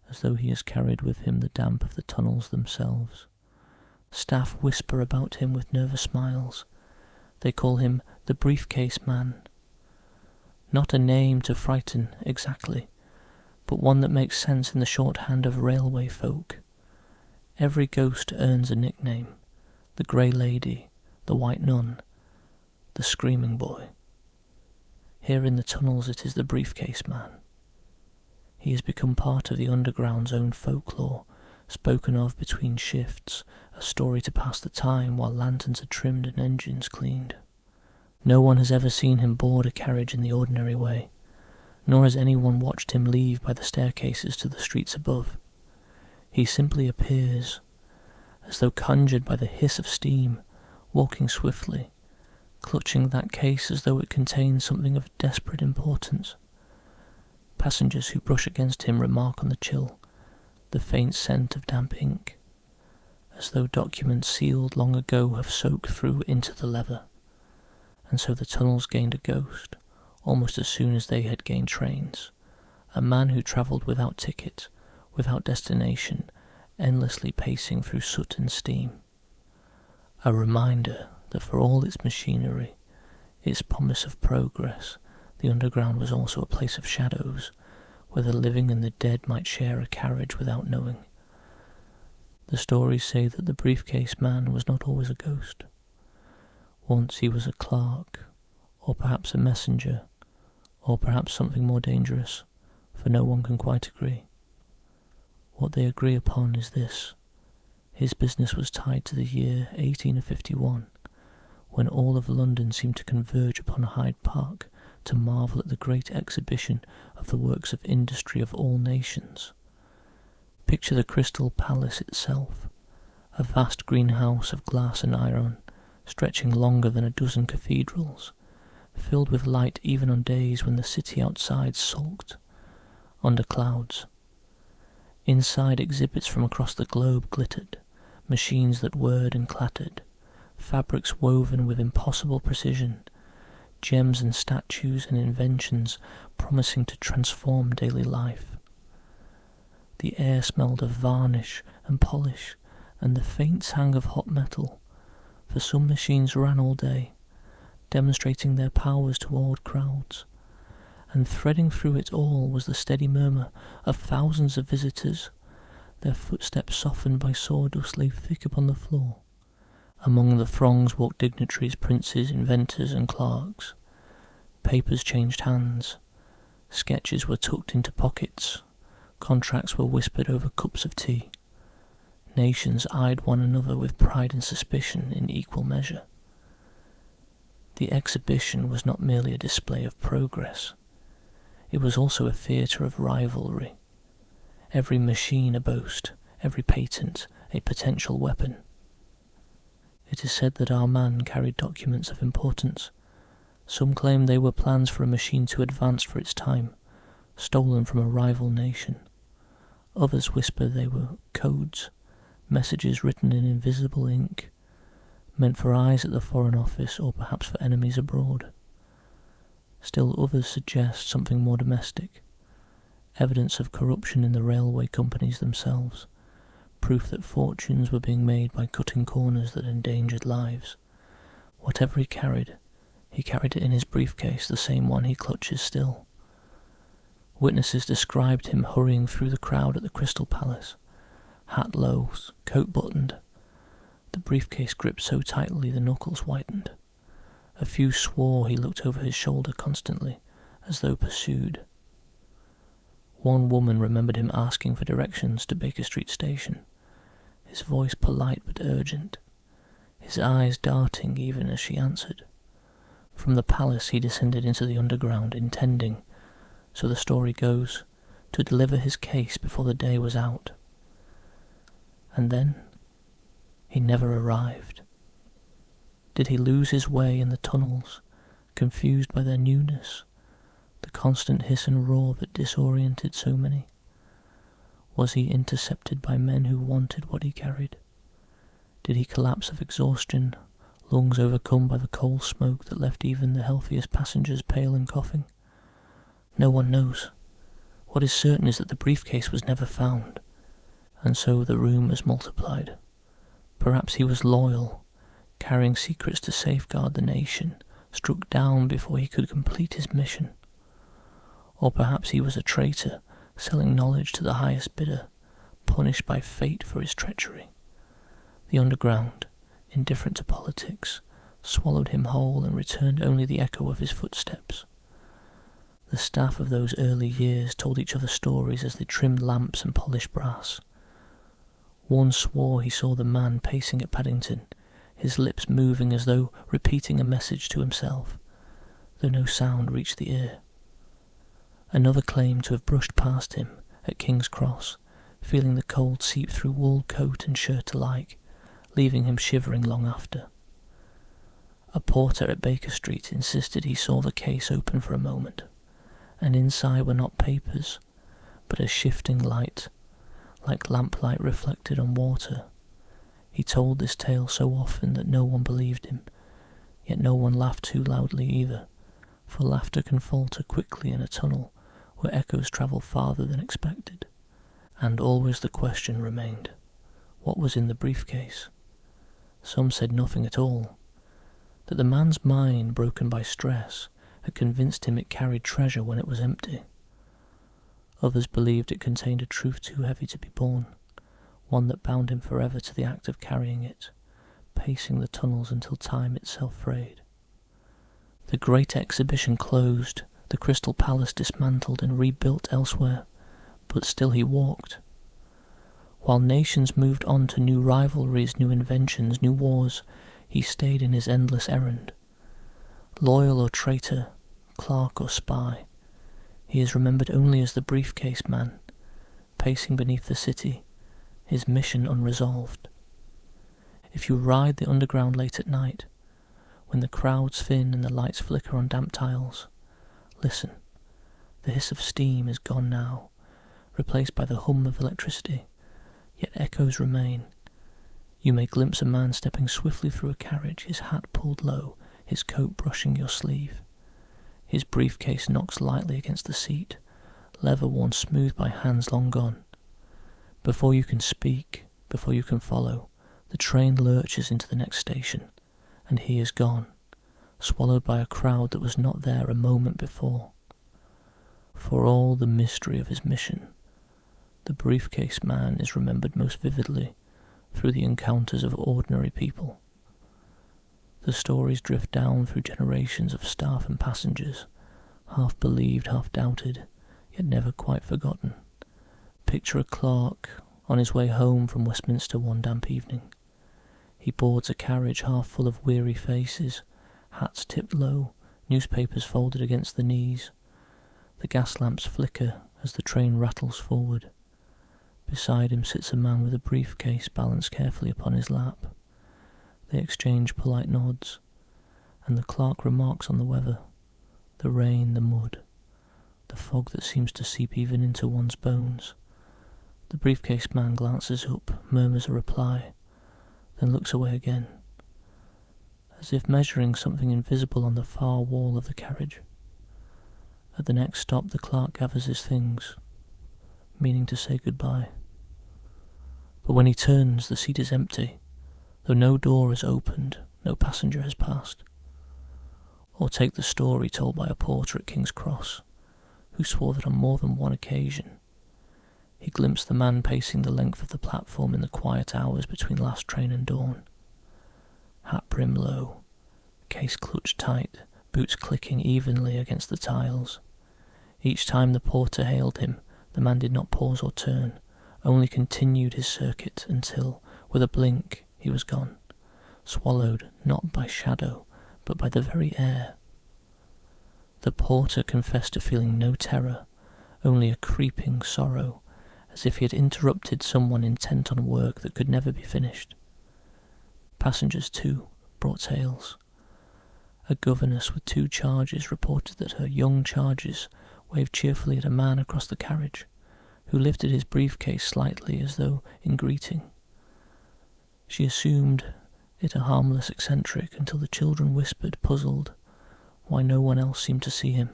as though he has carried with him the damp of the tunnels themselves. Staff whisper about him with nervous smiles. They call him the Briefcase Man. Not a name to frighten, exactly, but one that makes sense in the shorthand of railway folk. Every ghost earns a nickname: the Grey Lady, the White Nun, the Screaming Boy. Here in the tunnels it is the Briefcase Man. He has become part of the Underground's own folklore, spoken of between shifts, a story to pass the time while lanterns are trimmed and engines cleaned. No one has ever seen him board a carriage in the ordinary way, nor has anyone watched him leave by the staircases to the streets above. He simply appears, as though conjured by the hiss of steam, walking swiftly, clutching that case as though it contained something of desperate importance. Passengers who brush against him remark on the chill, the faint scent of damp ink, as though documents sealed long ago have soaked through into the leather. And so the tunnels gained a ghost, almost as soon as they had gained trains, a man who travelled without ticket, without destination, endlessly pacing through soot and steam. A reminder that for all its machinery, its promise of progress, the Underground was also a place of shadows, where the living and the dead might share a carriage without knowing. The stories say that the Briefcase Man was not always a ghost. Once he was a clerk, or perhaps a messenger, or perhaps something more dangerous, for no one can quite agree. What they agree upon is this: his business was tied to the year 1851, when all of London seemed to converge upon Hyde Park to marvel at the great exhibition of the works of industry of all nations. Picture the Crystal Palace itself, a vast greenhouse of glass and iron, stretching longer than a dozen cathedrals, filled with light even on days when the city outside sulked under clouds. Inside, exhibits from across the globe glittered, machines that whirred and clattered, fabrics woven with impossible precision, gems and statues and inventions promising to transform daily life. The air smelled of varnish and polish and the faint tang of hot metal, for some machines ran all day, demonstrating their powers to awed crowds, and threading through it all was the steady murmur of thousands of visitors, their footsteps softened by sawdust lay thick upon the floor. Among the throngs walked dignitaries, princes, inventors, and clerks. Papers changed hands, sketches were tucked into pockets, contracts were whispered over cups of tea. Nations eyed one another with pride and suspicion in equal measure. The exhibition was not merely a display of progress. It was also a theatre of rivalry. Every machine a boast, every patent a potential weapon. It is said that our man carried documents of importance. Some claim they were plans for a machine too advanced for its time, stolen from a rival nation. Others whisper they were codes, messages written in invisible ink, meant for eyes at the Foreign Office or perhaps for enemies abroad. Still others suggest something more domestic, evidence of corruption in the railway companies themselves, proof that fortunes were being made by cutting corners that endangered lives. Whatever he carried it in his briefcase, the same one he clutches still. Witnesses described him hurrying through the crowd at the Crystal Palace, hat low, coat buttoned, the briefcase gripped so tightly the knuckles whitened. A few swore he looked over his shoulder constantly, as though pursued. One woman remembered him asking for directions to Baker Street Station, his voice polite but urgent, his eyes darting even as she answered. From the palace he descended into the underground, intending, so the story goes, to deliver his case before the day was out. And then he never arrived. Did he lose his way in the tunnels, confused by their newness, the constant hiss and roar that disoriented so many? Was he intercepted by men who wanted what he carried? Did he collapse of exhaustion, lungs overcome by the coal smoke that left even the healthiest passengers pale and coughing? No one knows. What is certain is that the briefcase was never found, and so the rumours multiplied. Perhaps he was loyal, carrying secrets to safeguard the nation, struck down before he could complete his mission. Or perhaps he was a traitor, selling knowledge to the highest bidder, punished by fate for his treachery. The underground, indifferent to politics, swallowed him whole and returned only the echo of his footsteps. The staff of those early years told each other stories as they trimmed lamps and polished brass. One swore he saw the man pacing at Paddington, his lips moving as though repeating a message to himself, though no sound reached the ear. Another claimed to have brushed past him at King's Cross, feeling the cold seep through wool coat and shirt alike, leaving him shivering long after. A porter at Baker Street insisted he saw the case open for a moment, and inside were not papers, but a shifting light, like lamplight reflected on water. He told this tale so often that no one believed him, yet no one laughed too loudly either, for laughter can falter quickly in a tunnel where echoes travel farther than expected. And always the question remained, what was in the briefcase? Some said nothing at all, that the man's mind, broken by stress, had convinced him it carried treasure when it was empty. Others believed it contained a truth too heavy to be borne, one that bound him forever to the act of carrying it, pacing the tunnels until time itself frayed. The great exhibition closed, the Crystal Palace dismantled and rebuilt elsewhere, but still he walked. While nations moved on to new rivalries, new inventions, new wars, he stayed in his endless errand. Loyal or traitor, clerk or spy, he is remembered only as the Briefcase Man, pacing beneath the city, his mission unresolved. If you ride the underground late at night, when the crowds thin and the lights flicker on damp tiles, listen. The hiss of steam is gone now, replaced by the hum of electricity, yet echoes remain. You may glimpse a man stepping swiftly through a carriage, his hat pulled low, his coat brushing your sleeve. His briefcase knocks lightly against the seat, leather worn smooth by hands long gone. Before you can speak, before you can follow, the train lurches into the next station, and he is gone, swallowed by a crowd that was not there a moment before. For all the mystery of his mission, the Briefcase Man is remembered most vividly through the encounters of ordinary people. The stories drift down through generations of staff and passengers, half believed, half doubted, yet never quite forgotten. Picture a clerk on his way home from Westminster one damp evening. He boards a carriage half full of weary faces, hats tipped low, newspapers folded against the knees. The gas lamps flicker as the train rattles forward. Beside him sits a man with a briefcase balanced carefully upon his lap. They exchange polite nods, and the clerk remarks on the weather, the rain, the mud, the fog that seems to seep even into one's bones. The Briefcase Man glances up, murmurs a reply, then looks away again, as if measuring something invisible on the far wall of the carriage. At the next stop, the clerk gathers his things, meaning to say goodbye. But when he turns, the seat is empty, though no door is opened, no passenger has passed. Or take the story told by a porter at King's Cross, who swore that on more than one occasion he glimpsed the man pacing the length of the platform in the quiet hours between last train and dawn. Hat brim low, case clutched tight, boots clicking evenly against the tiles. Each time the porter hailed him, the man did not pause or turn, only continued his circuit until, with a blink, he was gone, swallowed not by shadow, but by the very air. The porter confessed to feeling no terror, only a creeping sorrow, as if he had interrupted someone intent on work that could never be finished. Passengers, too, brought tales. A governess with 2 charges reported that her young charges waved cheerfully at a man across the carriage, who lifted his briefcase slightly as though in greeting. She assumed it a harmless eccentric until the children whispered, puzzled, why no one else seemed to see him.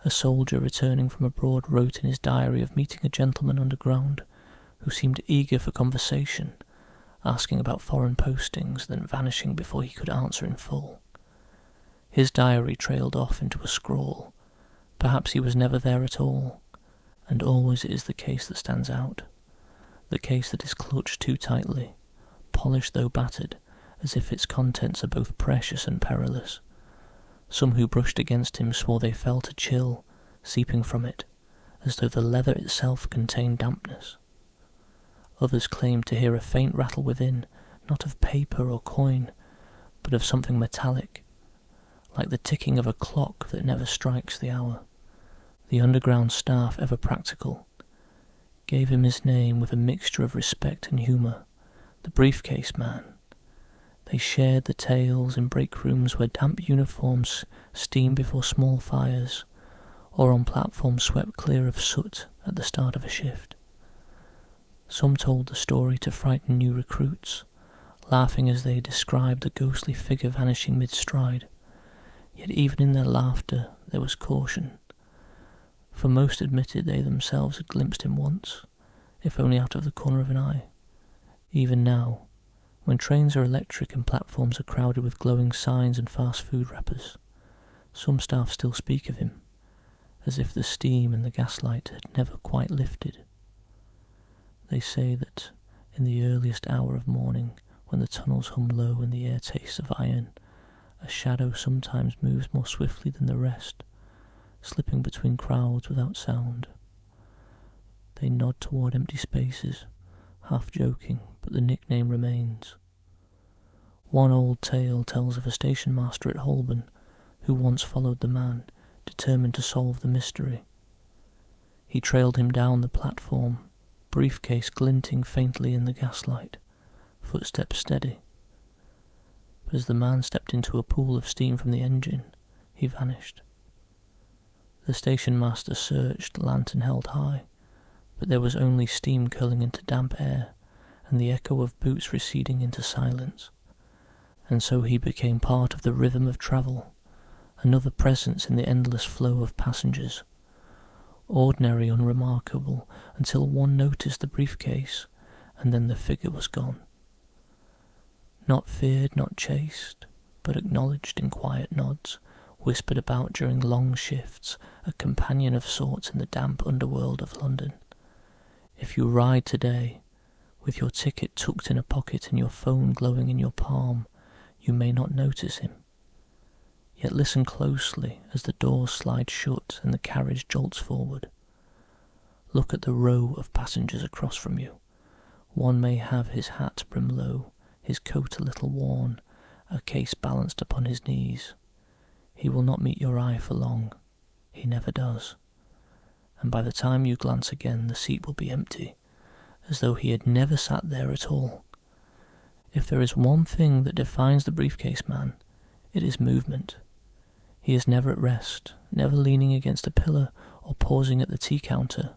A soldier returning from abroad wrote in his diary of meeting a gentleman underground who seemed eager for conversation, asking about foreign postings, then vanishing before he could answer in full. His diary trailed off into a scrawl. Perhaps he was never there at all, and always it is the case that stands out, the case that is clutched too tightly, polished though battered, as if its contents are both precious and perilous. Some who brushed against him swore they felt a chill seeping from it, as though the leather itself contained dampness. Others claimed to hear a faint rattle within, not of paper or coin, but of something metallic, like the ticking of a clock that never strikes the hour. The underground staff, ever practical, gave him his name with a mixture of respect and humour, the Briefcase Man. They shared the tales in break rooms where damp uniforms steamed before small fires, or on platforms swept clear of soot at the start of a shift. Some told the story to frighten new recruits, laughing as they described the ghostly figure vanishing mid-stride. Yet even in their laughter there was caution, for most admitted they themselves had glimpsed him once, if only out of the corner of an eye. Even now, when trains are electric and platforms are crowded with glowing signs and fast food wrappers, some staff still speak of him, as if the steam and the gaslight had never quite lifted. They say that in the earliest hour of morning, when the tunnels hum low and the air tastes of iron, a shadow sometimes moves more swiftly than the rest, slipping between crowds without sound. They nod toward empty spaces, half joking, but the nickname remains. One old tale tells of a station master at Holborn who once followed the man, determined to solve the mystery. He trailed him down the platform, briefcase glinting faintly in the gaslight, footsteps steady. But as the man stepped into a pool of steam from the engine, he vanished. The station master searched, lantern held high, but there was only steam curling into damp air, and the echo of boots receding into silence. And so he became part of the rhythm of travel, another presence in the endless flow of passengers. Ordinary, unremarkable, until one noticed the briefcase, and then the figure was gone. Not feared, not chased, but acknowledged in quiet nods, whispered about during long shifts, a companion of sorts in the damp underworld of London. If you ride today, with your ticket tucked in a pocket and your phone glowing in your palm, you may not notice him. Yet listen closely as the doors slide shut and the carriage jolts forward. Look at the row of passengers across from you. One may have his hat brim low, his coat a little worn, a case balanced upon his knees. He will not meet your eye for long. He never does. And by the time you glance again, the seat will be empty, as though he had never sat there at all. If there is one thing that defines the Briefcase Man, it is movement. He is never at rest, never leaning against a pillar or pausing at the tea counter,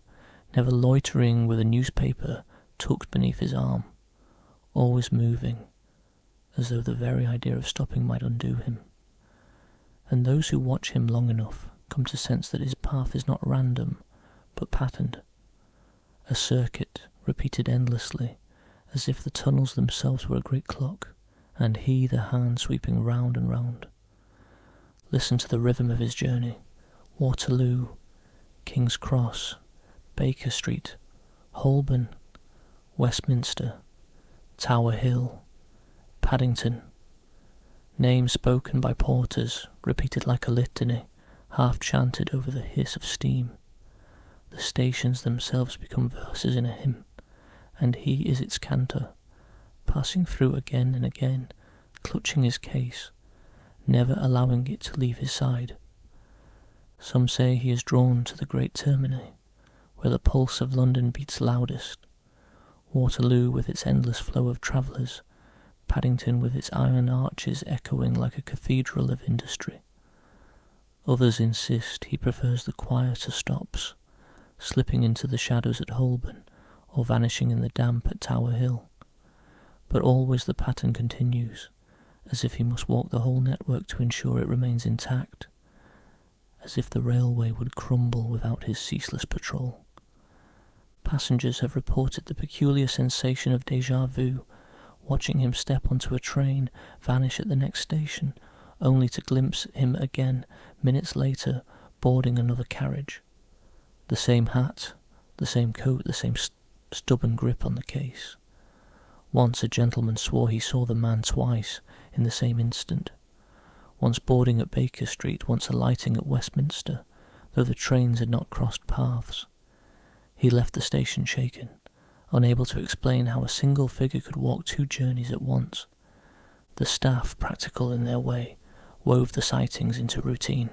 never loitering with a newspaper tucked beneath his arm, always moving, as though the very idea of stopping might undo him. And those who watch him long enough come to sense that his path is not random, but patterned, a circuit repeated endlessly, as if the tunnels themselves were a great clock, and he the hand sweeping round and round. Listen to the rhythm of his journey. Waterloo, King's Cross, Baker Street, Holborn, Westminster, Tower Hill, Paddington. Names spoken by porters, repeated like a litany, half chanted over the hiss of steam. The stations themselves become verses in a hymn, and he is its cantor, passing through again and again, clutching his case, never allowing it to leave his side. Some say he is drawn to the great termini, where the pulse of London beats loudest. Waterloo with its endless flow of travellers, Paddington with its iron arches echoing like a cathedral of industry. Others insist he prefers the quieter stops, slipping into the shadows at Holborn or vanishing in the damp at Tower Hill. But always the pattern continues, as if he must walk the whole network to ensure it remains intact, as if the railway would crumble without his ceaseless patrol. Passengers have reported the peculiar sensation of déjà vu, watching him step onto a train, vanish at the next station, only to glimpse him again minutes later boarding another carriage. The same hat, the same coat, the same stubborn grip on the case. Once a gentleman swore he saw the man twice in the same instant, once boarding at Baker Street, once alighting at Westminster, though the trains had not crossed paths. He left the station shaken, unable to explain how a single figure could walk two journeys at once. The staff, practical in their way, wove the sightings into routine.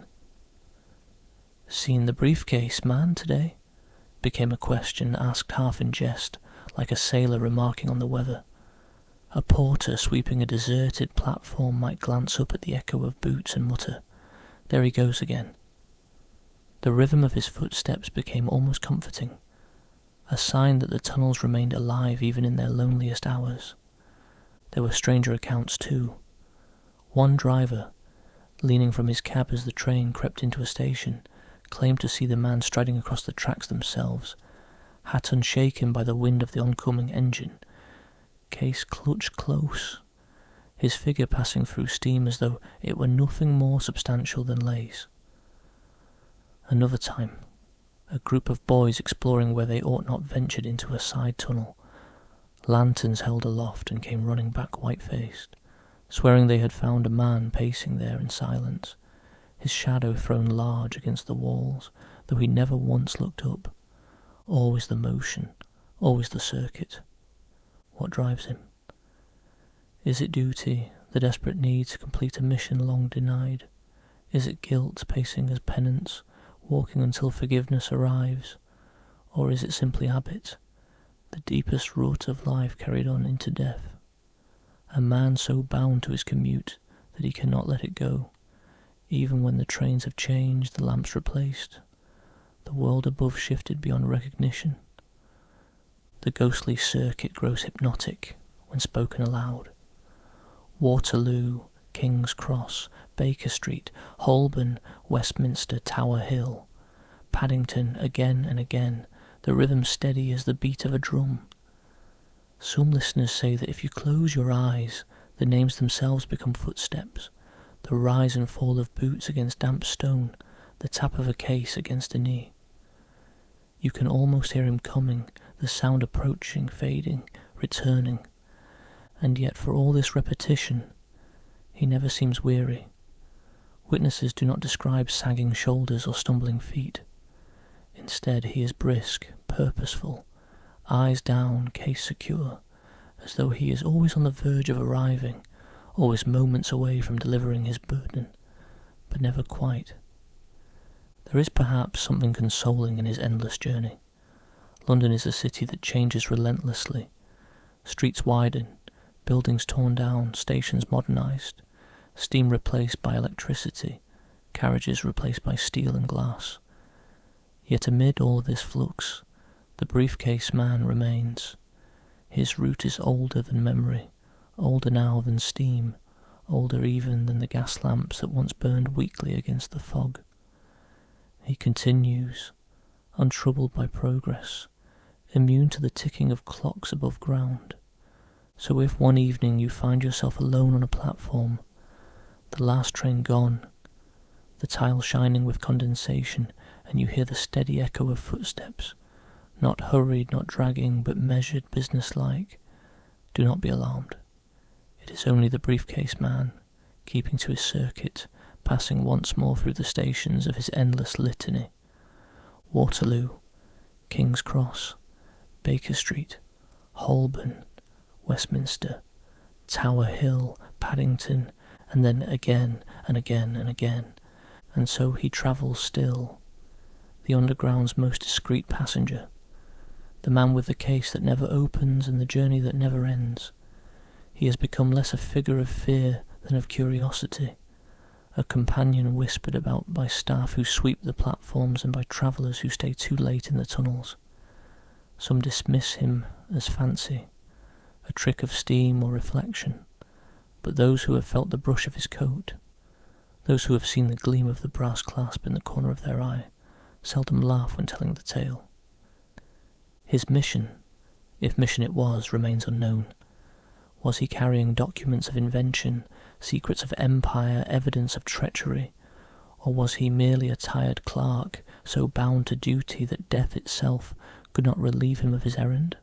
"Seen the Briefcase Man today?" became a question asked half in jest, like a sailor remarking on the weather. A porter sweeping a deserted platform might glance up at the echo of boots and mutter, "There he goes again." The rhythm of his footsteps became almost comforting, a sign that the tunnels remained alive even in their loneliest hours. There were stranger accounts too. One driver, leaning from his cab as the train crept into a station, claimed to see the man striding across the tracks themselves, hat unshaken by the wind of the oncoming engine, case clutched close, his figure passing through steam as though it were nothing more substantial than lace. Another time, a group of boys exploring where they ought not ventured into a side tunnel, lanterns held aloft, and came running back white-faced, swearing they had found a man pacing there in silence, his shadow thrown large against the walls, though he never once looked up. Always the motion, always the circuit. What drives him? Is it duty, the desperate need to complete a mission long denied? Is it guilt pacing as penance, walking until forgiveness arrives? Or is it simply habit, the deepest root of life carried on into death? A man so bound to his commute that he cannot let it go, even when the trains have changed, the lamps replaced, the world above shifted beyond recognition. The ghostly circuit grows hypnotic when spoken aloud. Waterloo, King's Cross, Baker Street, Holborn, Westminster, Tower Hill, Paddington, again and again, the rhythm steady as the beat of a drum. Some listeners say that if you close your eyes, the names themselves become footsteps, the rise and fall of boots against damp stone, the tap of a case against a knee. You can almost hear him coming, the sound approaching, fading, returning, and yet for all this repetition, he never seems weary. Witnesses do not describe sagging shoulders or stumbling feet. Instead, he is brisk, purposeful, eyes down, case secure, as though he is always on the verge of arriving, always moments away from delivering his burden, but never quite. There is perhaps something consoling in his endless journey. London is a city that changes relentlessly. Streets widen, buildings torn down, stations modernised, steam replaced by electricity, carriages replaced by steel and glass. Yet amid all this flux, the Briefcase Man remains. His route is older than memory, older now than steam, older even than the gas lamps that once burned weakly against the fog. He continues, untroubled by progress, immune to the ticking of clocks above ground. So if one evening you find yourself alone on a platform, the last train gone, the tile shining with condensation, and you hear the steady echo of footsteps, not hurried, not dragging, but measured, businesslike, do not be alarmed. It is only the Briefcase Man, keeping to his circuit, passing once more through the stations of his endless litany. Waterloo, King's Cross, Baker Street, Holborn, Westminster, Tower Hill, Paddington, and then again and again and again, and so he travels still, the Underground's most discreet passenger, the man with the case that never opens and the journey that never ends. He has become less a figure of fear than of curiosity, a companion whispered about by staff who sweep the platforms and by travellers who stay too late in the tunnels. Some dismiss him as fancy, a trick of steam or reflection, but those who have felt the brush of his coat, those who have seen the gleam of the brass clasp in the corner of their eye, seldom laugh when telling the tale. His mission, if mission it was, remains unknown. Was he carrying documents of invention, secrets of empire, evidence of treachery, or was he merely a tired clerk, so bound to duty that death itself could not relieve him of his errand?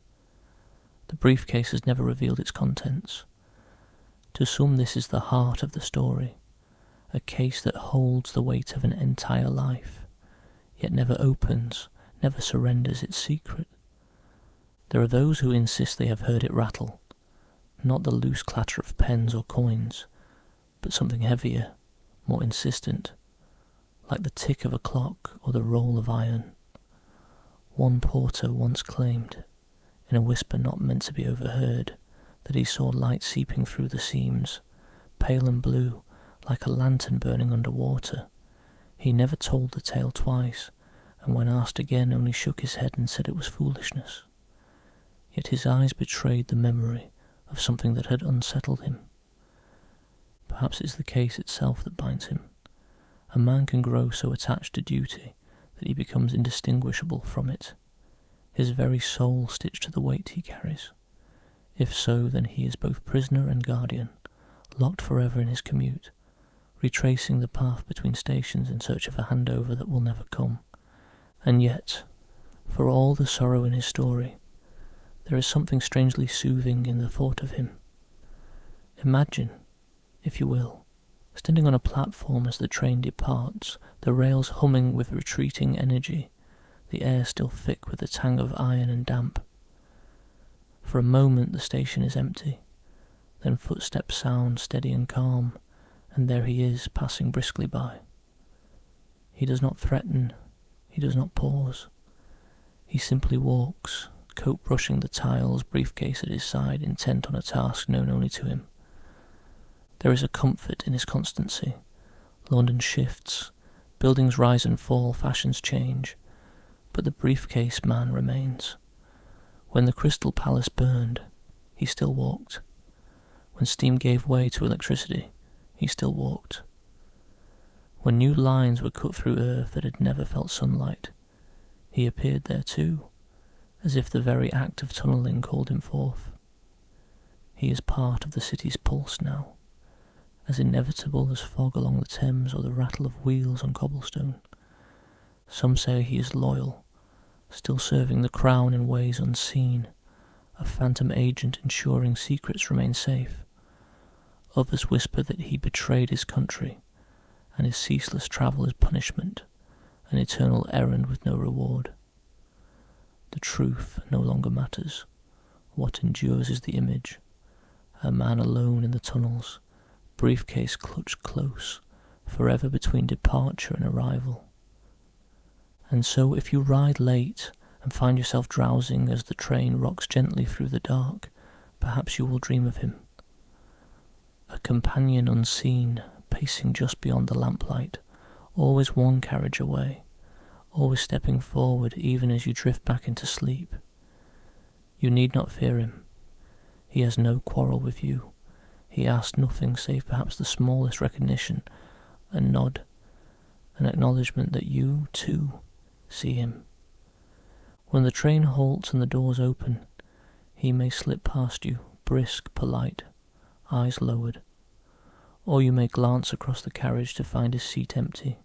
The briefcase has never revealed its contents. To some this is the heart of the story, a case that holds the weight of an entire life, yet never opens, never surrenders its secret. There are those who insist they have heard it rattle, not the loose clatter of pens or coins, but something heavier, more insistent, like the tick of a clock or the roll of iron. One porter once claimed, in a whisper not meant to be overheard, that he saw light seeping through the seams, pale and blue, like a lantern burning under water. He never told the tale twice, and when asked again only shook his head and said it was foolishness. Yet his eyes betrayed the memory of something that had unsettled him. Perhaps it's the case itself that binds him. A man can grow so attached to duty that he becomes indistinguishable from it, his very soul stitched to the weight he carries. If so, then he is both prisoner and guardian, locked forever in his commute, retracing the path between stations in search of a handover that will never come. And yet, for all the sorrow in his story, there is something strangely soothing in the thought of him. Imagine, if you will, standing on a platform as the train departs, the rails humming with retreating energy, the air still thick with the tang of iron and damp. For a moment the station is empty, then footsteps sound steady and calm, and there he is, passing briskly by. He does not threaten, he does not pause. He simply walks, coat brushing the tiles, briefcase at his side, intent on a task known only to him. There is a comfort in his constancy. London shifts, buildings rise and fall, fashions change, but the Briefcase Man remains. When the Crystal Palace burned, he still walked. When steam gave way to electricity, he still walked. When new lines were cut through earth that had never felt sunlight, he appeared there too, as if the very act of tunnelling called him forth. He is part of the city's pulse now, as inevitable as fog along the Thames or the rattle of wheels on cobblestone. Some say he is loyal, still serving the crown in ways unseen, a phantom agent ensuring secrets remain safe. Others whisper that he betrayed his country, and his ceaseless travel is punishment, an eternal errand with no reward. The truth no longer matters. What endures is the image. A man alone in the tunnels, briefcase clutched close, forever between departure and arrival. And so if you ride late and find yourself drowsing as the train rocks gently through the dark, perhaps you will dream of him. A companion unseen, pacing just beyond the lamplight, always one carriage away, always stepping forward even as you drift back into sleep. You need not fear him. He has no quarrel with you. He asks nothing save perhaps the smallest recognition, a nod, an acknowledgement that you, too, see him. When the train halts and the doors open, he may slip past you, brisk, polite, eyes lowered. Or you may glance across the carriage to find his seat empty,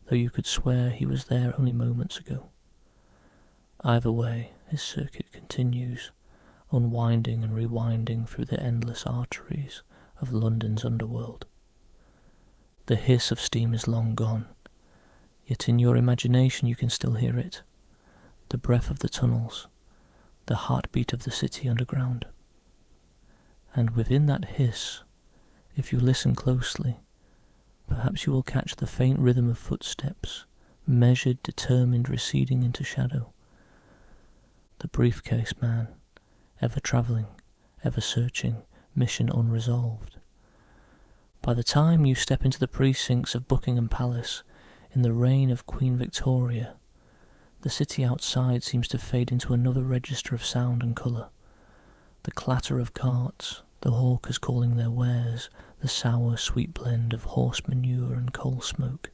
though you could swear he was there only moments ago. Either way, his circuit continues, unwinding and rewinding through the endless arteries of London's underworld. The hiss of steam is long gone, yet in your imagination you can still hear it, the breath of the tunnels, the heartbeat of the city underground. And within that hiss, if you listen closely, perhaps you will catch the faint rhythm of footsteps, measured, determined, receding into shadow. The Briefcase Man, ever travelling, ever searching, mission unresolved. By the time you step into the precincts of Buckingham Palace, in the reign of Queen Victoria, the city outside seems to fade into another register of sound and colour. The clatter of carts, the hawkers calling their wares, the sour, sweet blend of horse manure and coal smoke,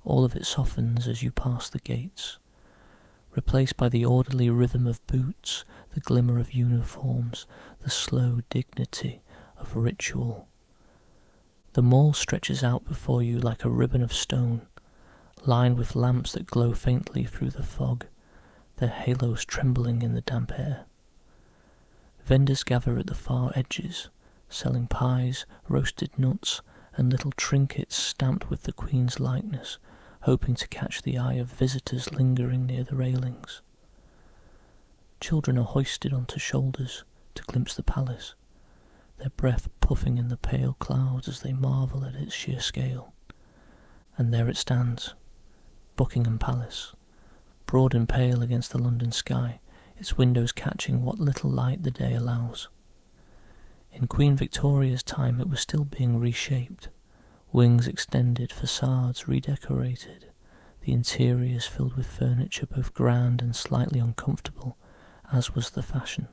all of it softens as you pass the gates, replaced by the orderly rhythm of boots, the glimmer of uniforms, the slow dignity of ritual. The mall stretches out before you like a ribbon of stone, lined with lamps that glow faintly through the fog, their halos trembling in the damp air. Vendors gather at the far edges, selling pies, roasted nuts, and little trinkets stamped with the Queen's likeness, hoping to catch the eye of visitors lingering near the railings. Children are hoisted onto shoulders to glimpse the palace, their breath puffing in the pale clouds as they marvel at its sheer scale. And there it stands, Buckingham Palace, broad and pale against the London sky, its windows catching what little light the day allows. In Queen Victoria's time it was still being reshaped, wings extended, facades redecorated, the interiors filled with furniture both grand and slightly uncomfortable, as was the fashion.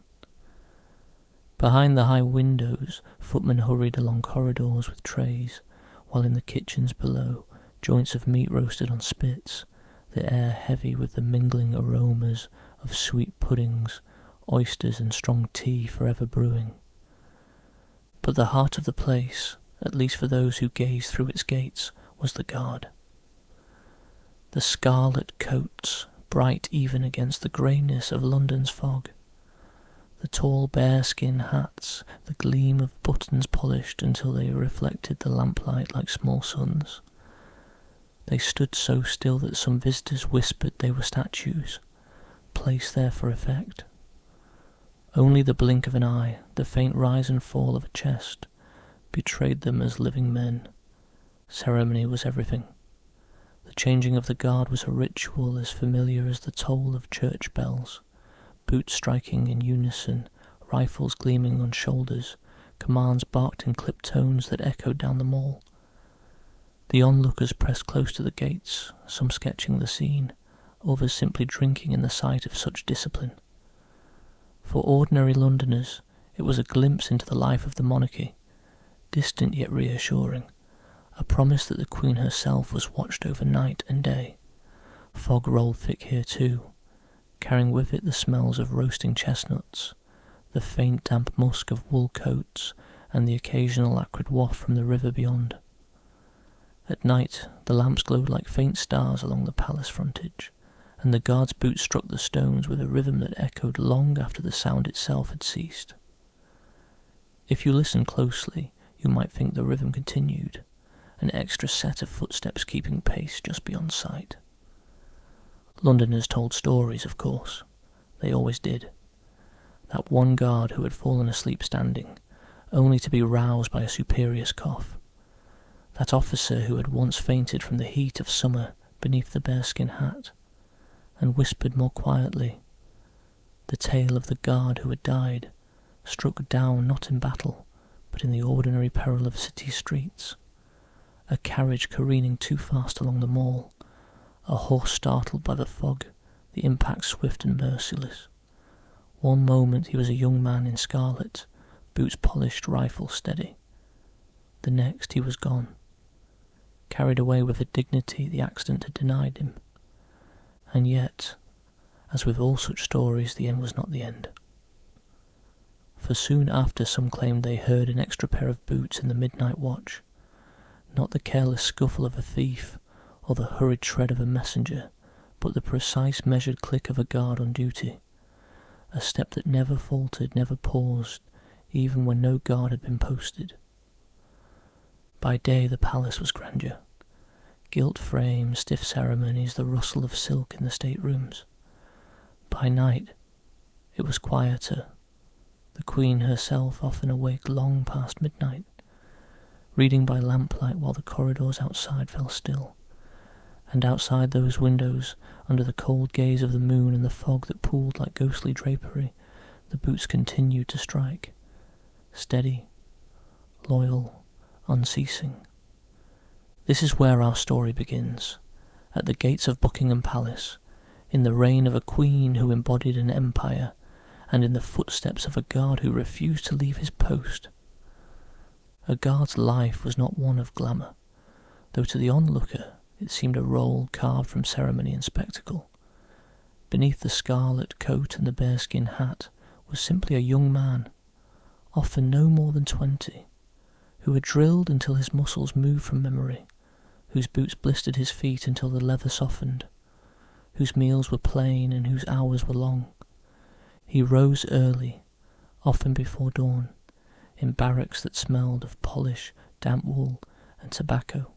Behind the high windows, footmen hurried along corridors with trays, while in the kitchens below, joints of meat roasted on spits, the air heavy with the mingling aromas of sweet puddings, oysters and strong tea forever brewing. But the heart of the place, at least for those who gazed through its gates, was the guard. The scarlet coats, bright even against the greyness of London's fog, the tall bearskin hats, the gleam of buttons polished until they reflected the lamplight like small suns. They stood so still that some visitors whispered they were statues, placed there for effect. Only the blink of an eye, the faint rise and fall of a chest, betrayed them as living men. Ceremony was everything. The changing of the guard was a ritual as familiar as the toll of church bells, boots striking in unison, rifles gleaming on shoulders, commands barked in clipped tones that echoed down the mall. The onlookers pressed close to the gates, some sketching the scene, others simply drinking in the sight of such discipline. For ordinary Londoners, it was a glimpse into the life of the monarchy, distant yet reassuring, a promise that the Queen herself was watched over night and day. Fog rolled thick here too, carrying with it the smells of roasting chestnuts, the faint damp musk of wool coats, and the occasional acrid waft from the river beyond. At night, the lamps glowed like faint stars along the palace frontage, and the guard's boots struck the stones with a rhythm that echoed long after the sound itself had ceased. If you listened closely, you might think the rhythm continued, an extra set of footsteps keeping pace just beyond sight. Londoners told stories, of course. They always did. That one guard who had fallen asleep standing, only to be roused by a superior's cough. That officer who had once fainted from the heat of summer beneath the bearskin hat, and whispered more quietly. The tale of the guard who had died, struck down not in battle, but in the ordinary peril of city streets. A carriage careening too fast along the Mall, a horse startled by the fog, the impact swift and merciless. One moment he was a young man in scarlet, boots polished, rifle steady. The next he was gone, carried away with a dignity the accident had denied him. And yet, as with all such stories, the end was not the end. For soon after some claimed they heard an extra pair of boots in the midnight watch, not the careless scuffle of a thief or the hurried tread of a messenger, but the precise measured click of a guard on duty, a step that never faltered, never paused, even when no guard had been posted. By day the palace was grandeur. Gilt frames, stiff ceremonies, the rustle of silk in the staterooms. By night it was quieter, the Queen herself often awake long past midnight, reading by lamplight while the corridors outside fell still, and outside those windows, under the cold gaze of the moon and the fog that pooled like ghostly drapery, the boots continued to strike, steady, loyal, unceasing. This is where our story begins, at the gates of Buckingham Palace, in the reign of a queen who embodied an empire, and in the footsteps of a guard who refused to leave his post. A guard's life was not one of glamour, though to the onlooker it seemed a role carved from ceremony and spectacle. Beneath the scarlet coat and the bearskin hat was simply a young man, often no more than 20, who had drilled until his muscles moved from memory, whose boots blistered his feet until the leather softened, whose meals were plain and whose hours were long. He rose early, often before dawn, in barracks that smelled of polish, damp wool, and tobacco.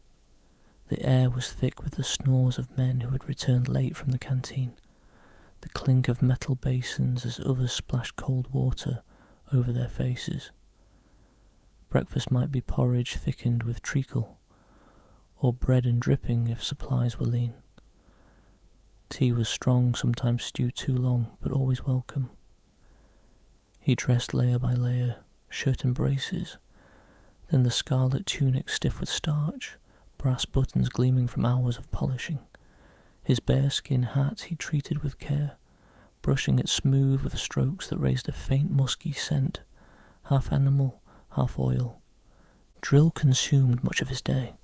The air was thick with the snores of men who had returned late from the canteen, the clink of metal basins as others splashed cold water over their faces. Breakfast might be porridge thickened with treacle, or bread and dripping if supplies were lean. Tea was strong, sometimes stewed too long, but always welcome. He dressed layer by layer, shirt and braces, then the scarlet tunic stiff with starch, brass buttons gleaming from hours of polishing. His bearskin hat he treated with care, brushing it smooth with strokes that raised a faint musky scent, half animal, half oil. Drill consumed much of his day,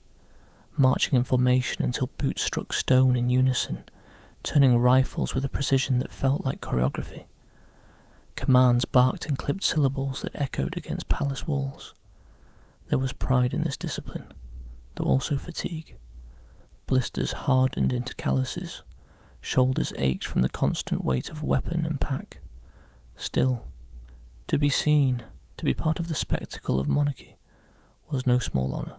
marching in formation until boots struck stone in unison, turning rifles with a precision that felt like choreography. Commands barked in clipped syllables that echoed against palace walls. There was pride in this discipline, though also fatigue. Blisters hardened into calluses, shoulders ached from the constant weight of weapon and pack. Still, to be seen, to be part of the spectacle of monarchy, was no small honour.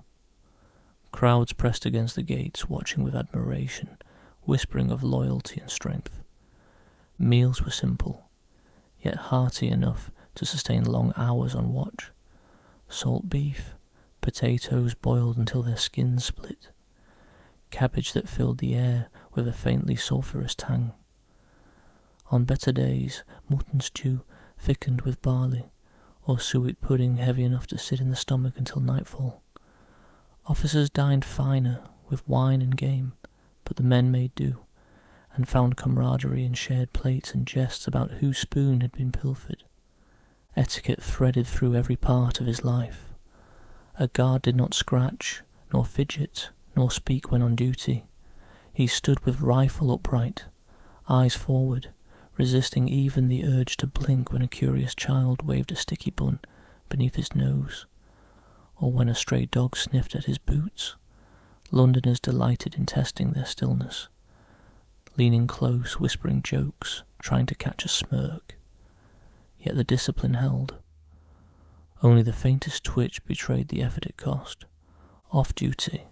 Crowds pressed against the gates, watching with admiration, whispering of loyalty and strength. Meals were simple, yet hearty enough to sustain long hours on watch. Salt beef, potatoes boiled until their skins split, cabbage that filled the air with a faintly sulphurous tang. On better days, mutton stew thickened with barley, or suet pudding heavy enough to sit in the stomach until nightfall. Officers dined finer, with wine and game, but the men made do, and found camaraderie in shared plates and jests about whose spoon had been pilfered. Etiquette threaded through every part of his life. A guard did not scratch, nor fidget, nor speak when on duty. He stood with rifle upright, eyes forward, resisting even the urge to blink when a curious child waved a sticky bun beneath his nose, or when a stray dog sniffed at his boots. Londoners delighted in testing their stillness, leaning close, whispering jokes, trying to catch a smirk. Yet the discipline held. Only the faintest twitch betrayed the effort it cost. Off duty,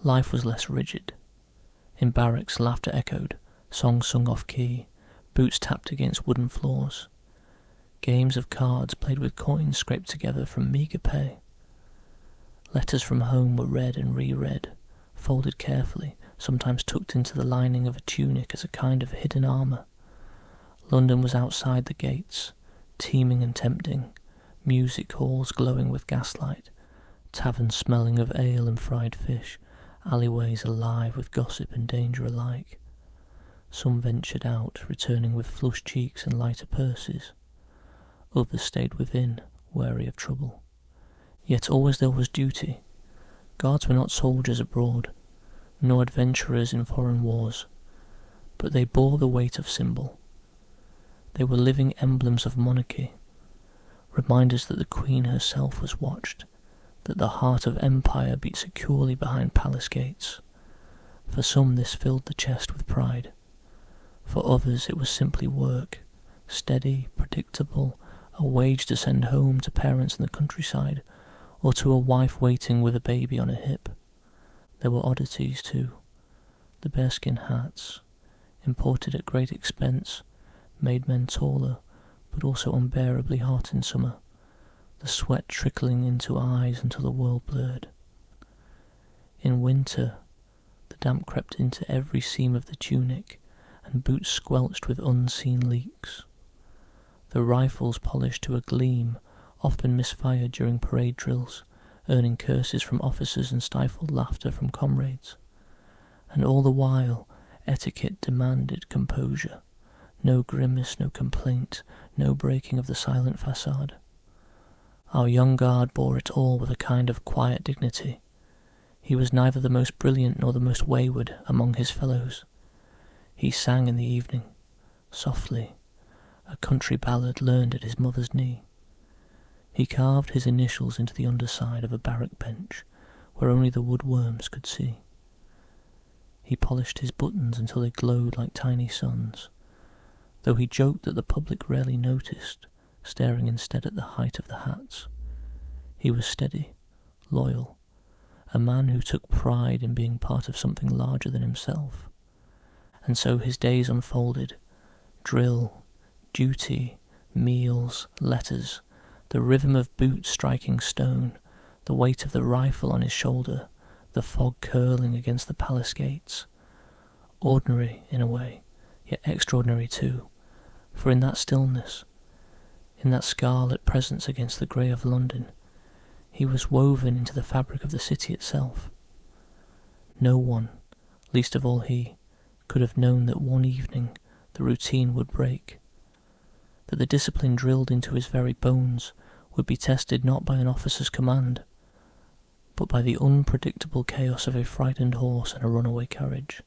life was less rigid. In barracks, laughter echoed, songs sung off-key, boots tapped against wooden floors. Games of cards played with coins scraped together from meagre pay. Letters from home were read and reread, folded carefully, sometimes tucked into the lining of a tunic as a kind of hidden armour. London was outside the gates, teeming and tempting, music halls glowing with gaslight, taverns smelling of ale and fried fish, alleyways alive with gossip and danger alike. Some ventured out, returning with flushed cheeks and lighter purses. Others stayed within, wary of trouble. Yet always there was duty. Guards were not soldiers abroad, nor adventurers in foreign wars, but they bore the weight of symbol. They were living emblems of monarchy, reminders that the Queen herself was watched, that the heart of empire beat securely behind palace gates. For some this filled the chest with pride. For others it was simply work, steady, predictable, a wage to send home to parents in the countryside, or to a wife waiting with a baby on her hip. There were oddities too. The bearskin hats, imported at great expense, made men taller, but also unbearably hot in summer, the sweat trickling into eyes until the world blurred. In winter, the damp crept into every seam of the tunic, and boots squelched with unseen leaks. The rifles polished to a gleam often misfired during parade drills, earning curses from officers and stifled laughter from comrades. And all the while, etiquette demanded composure. No grimace, no complaint, no breaking of the silent facade. Our young guard bore it all with a kind of quiet dignity. He was neither the most brilliant nor the most wayward among his fellows. He sang in the evening, softly, a country ballad learned at his mother's knee. He carved his initials into the underside of a barrack bench, where only the woodworms could see. He polished his buttons until they glowed like tiny suns, though he joked that the public rarely noticed, staring instead at the height of the hats. He was steady, loyal, a man who took pride in being part of something larger than himself. And so his days unfolded: drill, duty, meals, letters, the rhythm of boots striking stone, the weight of the rifle on his shoulder, the fog curling against the palace gates. Ordinary, in a way, yet extraordinary too, for in that stillness, in that scarlet presence against the grey of London, he was woven into the fabric of the city itself. No one, least of all he, could have known that one evening the routine would break, that the discipline drilled into his very bones would be tested not by an officer's command, but by the unpredictable chaos of a frightened horse and a runaway carriage,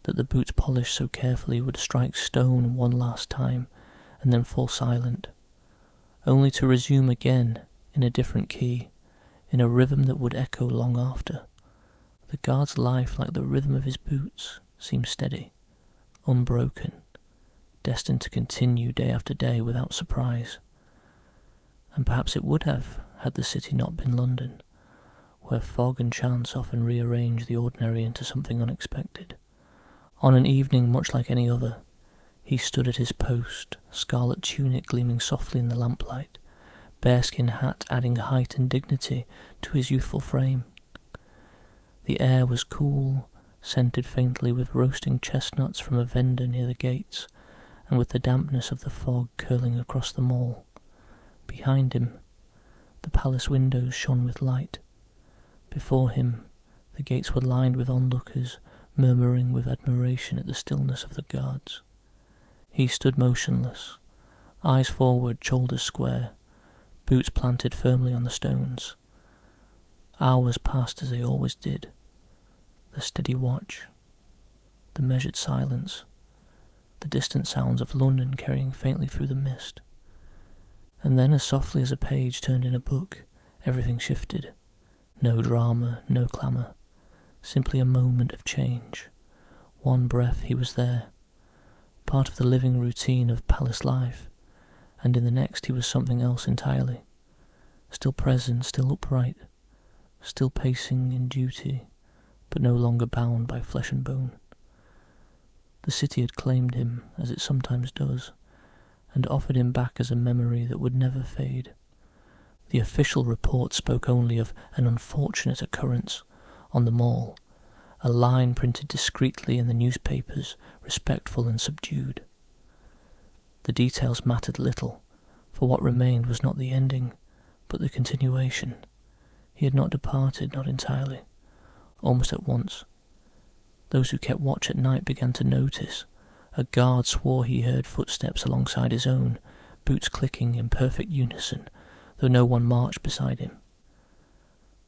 that the boots polished so carefully would strike stone one last time and then fall silent, only to resume again in a different key, in a rhythm that would echo long after. The guard's life, like the rhythm of his boots, seemed steady, unbroken, destined to continue day after day without surprise. And perhaps it would have, had the city not been London, where fog and chance often rearrange the ordinary into something unexpected. On an evening much like any other, he stood at his post, scarlet tunic gleaming softly in the lamplight, bearskin hat adding height and dignity to his youthful frame. The air was cool, scented faintly with roasting chestnuts from a vendor near the gates, and with the dampness of the fog curling across the mall. Behind him, the palace windows shone with light. Before him, the gates were lined with onlookers, murmuring with admiration at the stillness of the guards. He stood motionless, eyes forward, shoulders square, boots planted firmly on the stones. Hours passed as they always did. The steady watch, the measured silence, the distant sounds of London carrying faintly through the mist. And then, as softly as a page turned in a book, Everything shifted. No drama, no clamour. Simply a moment of change. One breath he was there, part of the living routine of palace life, and in the next he was something else entirely. Still present, still upright, still pacing in duty, but no longer bound by flesh and bone. The city had claimed him, as it sometimes does, and offered him back as a memory that would never fade. The official report spoke only of an unfortunate occurrence on the Mall, a line printed discreetly in the newspapers, respectful and subdued. The details mattered little, for what remained was not the ending, but the continuation. He had not departed, not entirely. Almost at once, those who kept watch at night began to notice. A guard swore he heard footsteps alongside his own, boots clicking in perfect unison, though no one marched beside him.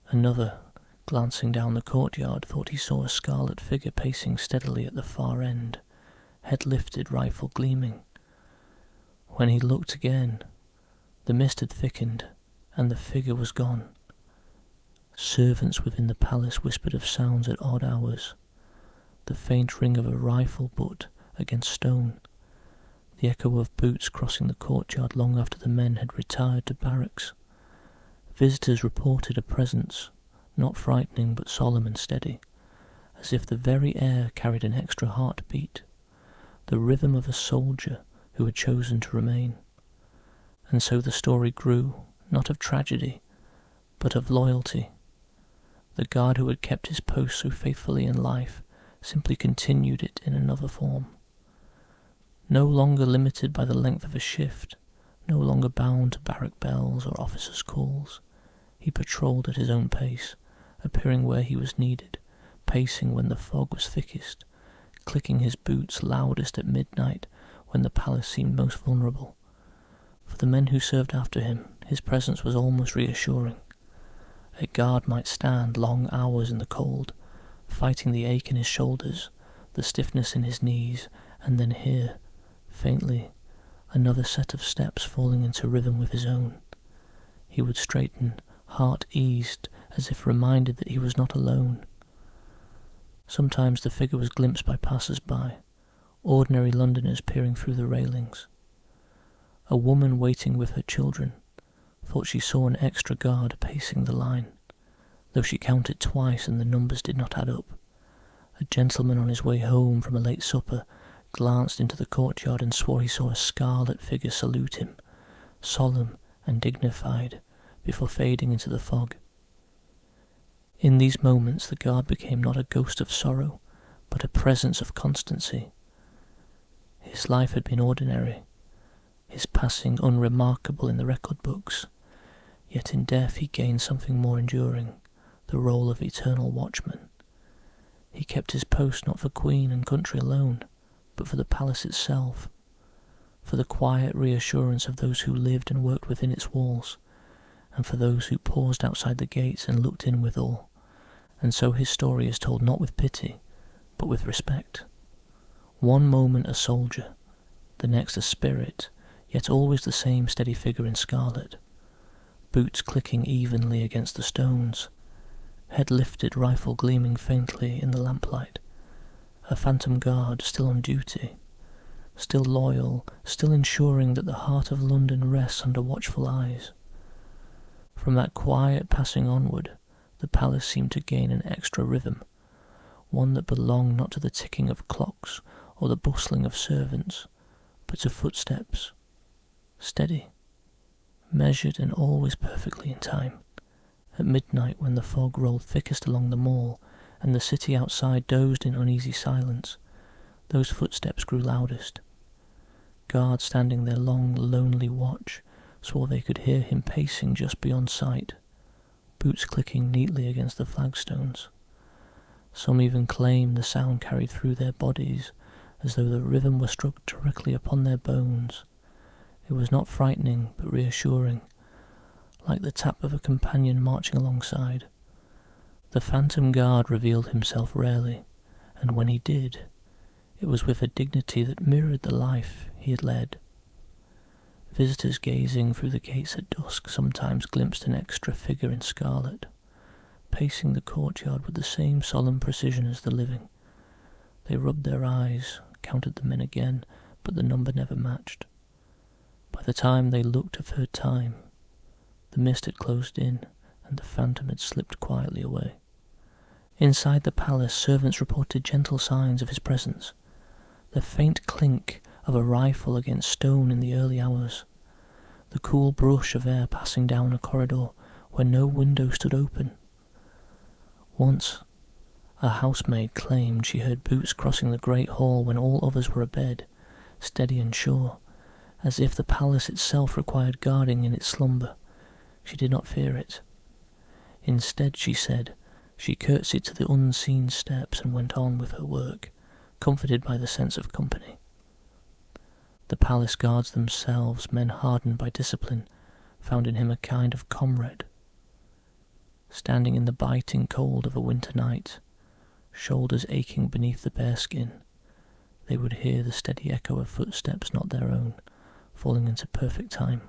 Another, glancing down the courtyard, thought he saw a scarlet figure pacing steadily at the far end, head lifted, rifle gleaming. When he looked again, the mist had thickened, and the figure was gone. Servants within the palace whispered of sounds at odd hours, the faint ring of a rifle butt against stone, the echo of boots crossing the courtyard long after the men had retired to barracks. Visitors reported a presence, not frightening but solemn and steady, as if the very air carried an extra heartbeat, the rhythm of a soldier who had chosen to remain. And so the story grew, not of tragedy, but of loyalty. The guard who had kept his post so faithfully in life simply continued it in another form. No longer limited by the length of a shift, no longer bound to barrack bells or officers' calls, he patrolled at his own pace, appearing where he was needed, pacing when the fog was thickest, clicking his boots loudest at midnight when the palace seemed most vulnerable. For the men who served after him, his presence was almost reassuring. A guard might stand long hours in the cold, fighting the ache in his shoulders, the stiffness in his knees, and then hear, faintly, another set of steps falling into rhythm with his own. He would straighten, heart eased, as if reminded that he was not alone. Sometimes the figure was glimpsed by passers-by, ordinary Londoners peering through the railings. A woman waiting with her children thought she saw an extra guard pacing the line, though she counted twice and the numbers did not add up. A gentleman on his way home from a late supper glanced into the courtyard and swore he saw a scarlet figure salute him, solemn and dignified, before fading into the fog. In these moments the guard became not a ghost of sorrow, but a presence of constancy. His life had been ordinary, his passing unremarkable in the record books, yet in death he gained something more enduring, the role of eternal watchman. He kept his post not for queen and country alone, but for the palace itself, for the quiet reassurance of those who lived and worked within its walls, and for those who paused outside the gates and looked in with awe. And so his story is told not with pity, but with respect. One moment a soldier, the next a spirit, yet always the same steady figure in scarlet, boots clicking evenly against the stones, head lifted, rifle gleaming faintly in the lamplight, a phantom guard still on duty, still loyal, still ensuring that the heart of London rests under watchful eyes. From that quiet passing onward, the palace seemed to gain an extra rhythm, one that belonged not to the ticking of clocks or the bustling of servants, but to footsteps, steady, measured and always perfectly in time. At midnight, when the fog rolled thickest along the Mall and the city outside dozed in uneasy silence, those footsteps grew loudest. Guards standing their long, lonely watch swore they could hear him pacing just beyond sight, boots clicking neatly against the flagstones. Some even claimed the sound carried through their bodies, as though the rhythm were struck directly upon their bones. It was not frightening, but reassuring, like the tap of a companion marching alongside. The phantom guard revealed himself rarely, and when he did, it was with a dignity that mirrored the life he had led. Visitors gazing through the gates at dusk sometimes glimpsed an extra figure in scarlet, pacing the courtyard with the same solemn precision as the living. They rubbed their eyes, counted them in again, but the number never matched. By the time they looked a third time, the mist had closed in, and the phantom had slipped quietly away. Inside the palace, servants reported gentle signs of his presence. The faint clink of a rifle against stone in the early hours, the cool brush of air passing down a corridor where no window stood open. Once, a housemaid claimed she heard boots crossing the great hall when all others were abed, steady and sure, as if the palace itself required guarding in its slumber. She did not fear it. Instead, she said, she curtsied to the unseen steps and went on with her work, comforted by the sense of company. The palace guards themselves, men hardened by discipline, found in him a kind of comrade. Standing in the biting cold of a winter night, shoulders aching beneath the bearskin, they would hear the steady echo of footsteps not their own, falling into perfect time.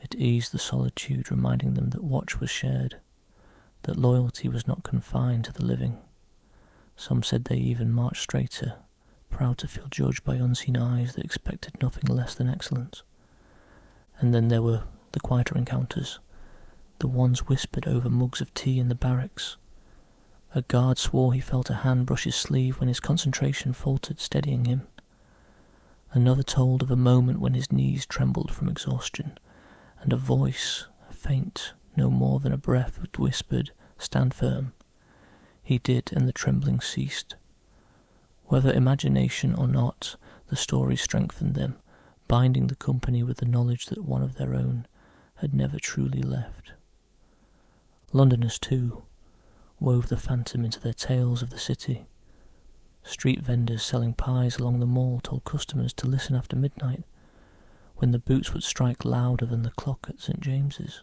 It eased the solitude, reminding them that watch was shared, that loyalty was not confined to the living. Some said they even marched straighter, proud to feel judged by unseen eyes that expected nothing less than excellence. And then there were the quieter encounters, the ones whispered over mugs of tea in the barracks. A guard swore he felt a hand brush his sleeve when his concentration faltered, steadying him. Another told of a moment when his knees trembled from exhaustion, and a voice, faint, no more than a breath, whispered, "Stand firm." He did, and the trembling ceased. Whether imagination or not, the story strengthened them, binding the company with the knowledge that one of their own had never truly left. Londoners, too, wove the phantom into their tales of the city. Street vendors selling pies along the mall told customers to listen after midnight, when the boots would strike louder than the clock at St. James's.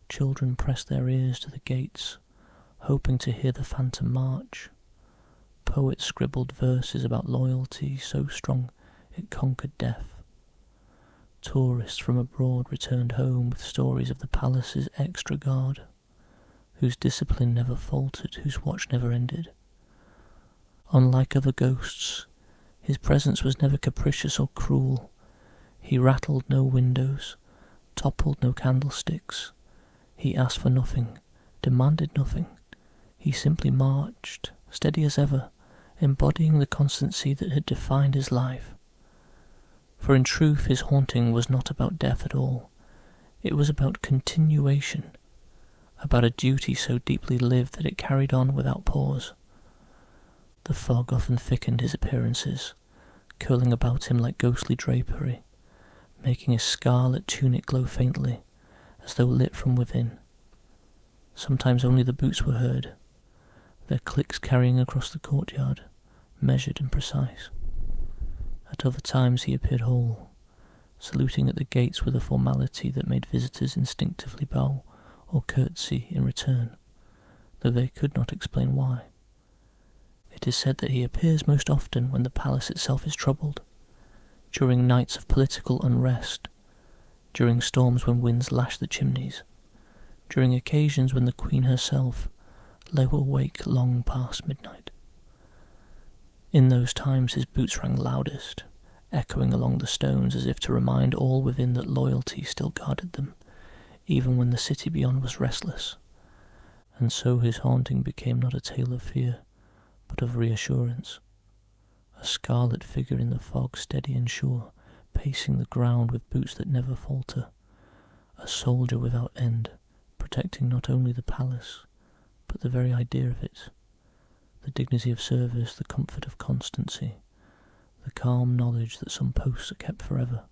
Children pressed their ears to the gates, hoping to hear the phantom march. Poets scribbled verses about loyalty so strong it conquered death. Tourists from abroad returned home with stories of the palace's extra guard, whose discipline never faltered, whose watch never ended. Unlike other ghosts, his presence was never capricious or cruel. He rattled no windows, toppled no candlesticks. He asked for nothing, demanded nothing. He simply marched, steady as ever, embodying the constancy that had defined his life. For in truth his haunting was not about death at all. It was about continuation, about a duty so deeply lived that it carried on without pause. The fog often thickened his appearances, curling about him like ghostly drapery, making his scarlet tunic glow faintly, as though lit from within. Sometimes only the boots were heard, their clicks carrying across the courtyard, measured and precise. At other times he appeared whole, saluting at the gates with a formality that made visitors instinctively bow or curtsy in return, though they could not explain why. It is said that he appears most often when the palace itself is troubled, during nights of political unrest, during storms when winds lash the chimneys, during occasions when the Queen herself lay awake long past midnight. In those times his boots rang loudest, echoing along the stones as if to remind all within that loyalty still guarded them, even when the city beyond was restless. And so his haunting became not a tale of fear, but of reassurance. A scarlet figure in the fog, steady and sure, pacing the ground with boots that never falter. A soldier without end, protecting not only the palace, but the very idea of it. The dignity of service, the comfort of constancy, the calm knowledge that some posts are kept forever.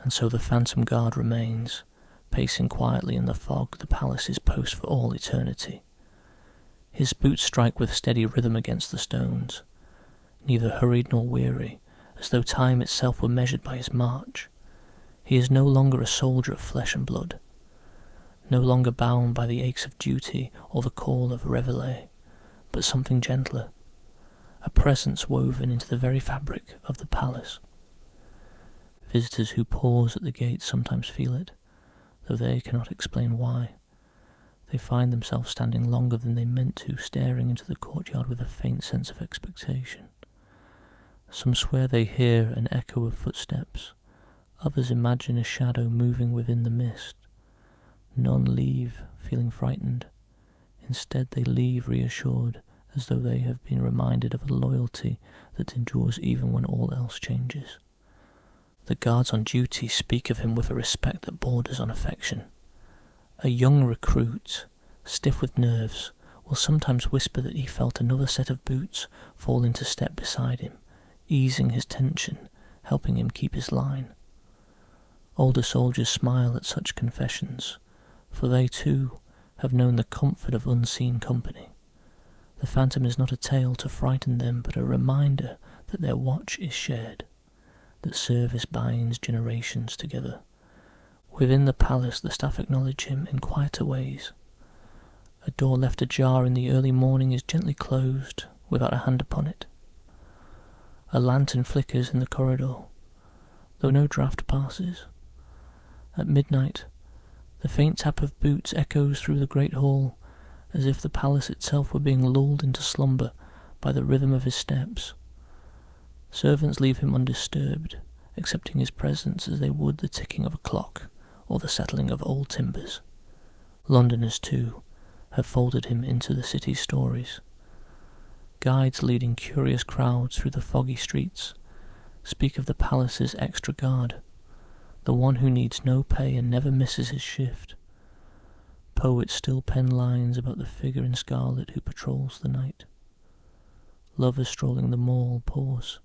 And so the phantom guard remains, pacing quietly in the fog, the palace's post for all eternity. His boots strike with steady rhythm against the stones, neither hurried nor weary, as though time itself were measured by his march. He is no longer a soldier of flesh and blood, no longer bound by the aches of duty or the call of reveille, but something gentler, a presence woven into the very fabric of the palace. Visitors who pause at the gates sometimes feel it, though they cannot explain why. They find themselves standing longer than they meant to, staring into the courtyard with a faint sense of expectation. Some swear they hear an echo of footsteps. Others imagine a shadow moving within the mist. None leave feeling frightened. Instead, they leave reassured, as though they have been reminded of a loyalty that endures even when all else changes. The guards on duty speak of him with a respect that borders on affection. A young recruit, stiff with nerves, will sometimes whisper that he felt another set of boots fall into step beside him, easing his tension, helping him keep his line. Older soldiers smile at such confessions, for they too have known the comfort of unseen company. The phantom is not a tale to frighten them, but a reminder that their watch is shared, that service binds generations together. Within the palace, the staff acknowledge him in quieter ways. A door left ajar in the early morning is gently closed without a hand upon it. A lantern flickers in the corridor, though no draught passes. At midnight, the faint tap of boots echoes through the great hall, as if the palace itself were being lulled into slumber by the rhythm of his steps. Servants leave him undisturbed, accepting his presence as they would the ticking of a clock or the settling of old timbers. Londoners, too, have folded him into the city's stories. Guides leading curious crowds through the foggy streets speak of the palace's extra guard, the one who needs no pay and never misses his shift. Poets still pen lines about the figure in scarlet who patrols the night. Lovers strolling the mall pause,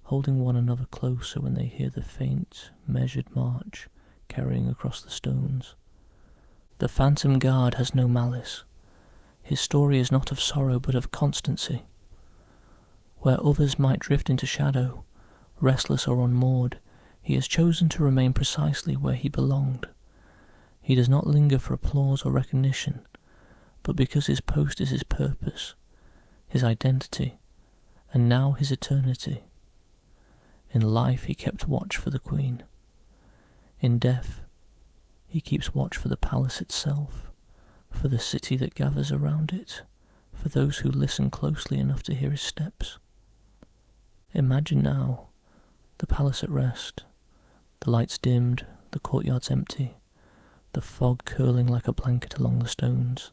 holding one another closer when they hear the faint, measured march carrying across the stones. The phantom guard has no malice. His story is not of sorrow but of constancy. Where others might drift into shadow, restless or unmoored, he has chosen to remain precisely where he belonged. He does not linger for applause or recognition, but because his post is his purpose, his identity, and now his eternity. In life he kept watch for the Queen. In death, he keeps watch for the palace itself, for the city that gathers around it, for those who listen closely enough to hear his steps. Imagine now the palace at rest, the lights dimmed, the courtyards empty, the fog curling like a blanket along the stones.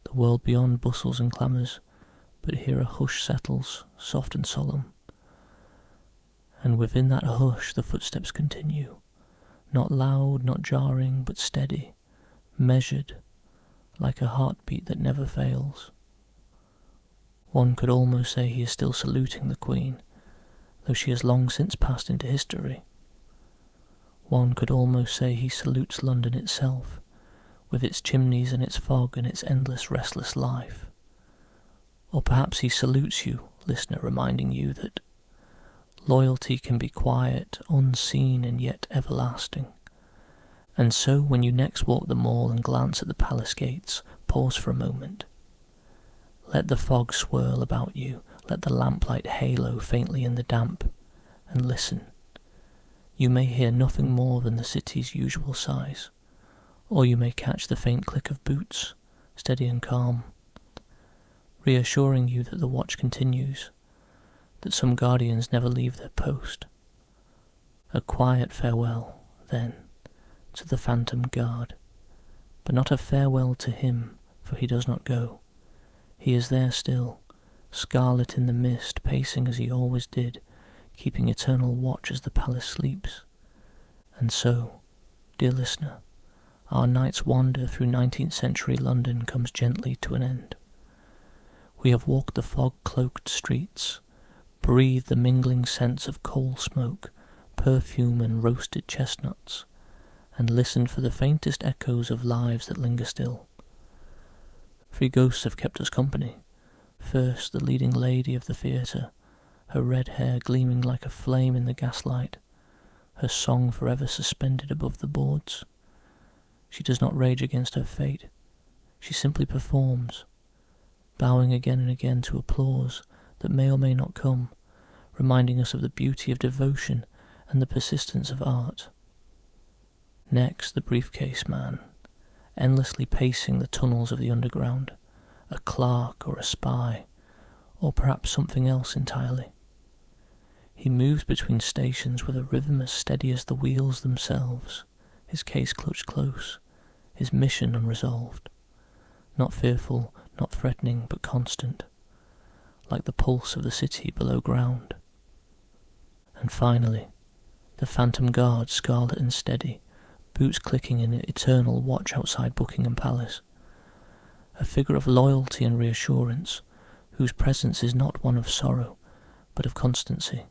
The world beyond bustles and clamours, but here a hush settles, soft and solemn. And within that hush the footsteps continue, not loud, not jarring, but steady, measured, like a heartbeat that never fails. One could almost say he is still saluting the Queen, though she has long since passed into history. One could almost say he salutes London itself, with its chimneys and its fog and its endless restless life. Or perhaps he salutes you, listener, reminding you that loyalty can be quiet, unseen, and yet everlasting. And so, when you next walk the mall and glance at the palace gates, pause for a moment. Let the fog swirl about you, let the lamplight halo faintly in the damp, and listen. You may hear nothing more than the city's usual sighs, or you may catch the faint click of boots, steady and calm, reassuring you that the watch continues, that some guardians never leave their post. A quiet farewell, then, to the phantom guard, but not a farewell to him, for he does not go. He is there still, scarlet in the mist, pacing as he always did, keeping eternal watch as the palace sleeps. And so, dear listener, our night's wander through 19th century London comes gently to an end. We have walked the fog-cloaked streets, breathed the mingling scents of coal smoke, perfume and roasted chestnuts, and listened for the faintest echoes of lives that linger still. 3 ghosts have kept us company. First, the leading lady of the theatre, her red hair gleaming like a flame in the gaslight, her song forever suspended above the boards. She does not rage against her fate. She simply performs, bowing again and again to applause that may or may not come, reminding us of the beauty of devotion and the persistence of art. Next, the Briefcase Man, endlessly pacing the tunnels of the underground, a clerk or a spy, or perhaps something else entirely. He moves between stations with a rhythm as steady as the wheels themselves, his case clutched close, his mission unresolved. Not fearful, not threatening, but constant, like the pulse of the city below ground. And finally, the phantom guard, scarlet and steady, boots clicking in eternal watch outside Buckingham Palace. A figure of loyalty and reassurance, whose presence is not one of sorrow, but of constancy,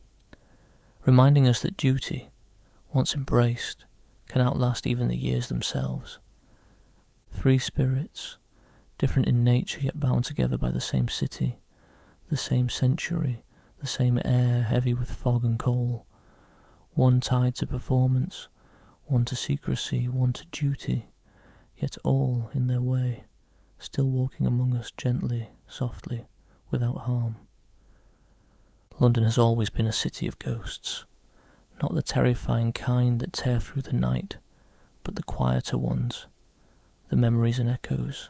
reminding us that duty, once embraced, can outlast even the years themselves. Three spirits, different in nature yet bound together by the same city, the same century, the same air heavy with fog and coal, one tied to performance, one to secrecy, one to duty, yet all, in their way, still walking among us gently, softly, without harm. London has always been a city of ghosts, not the terrifying kind that tear through the night, but the quieter ones, the memories and echoes,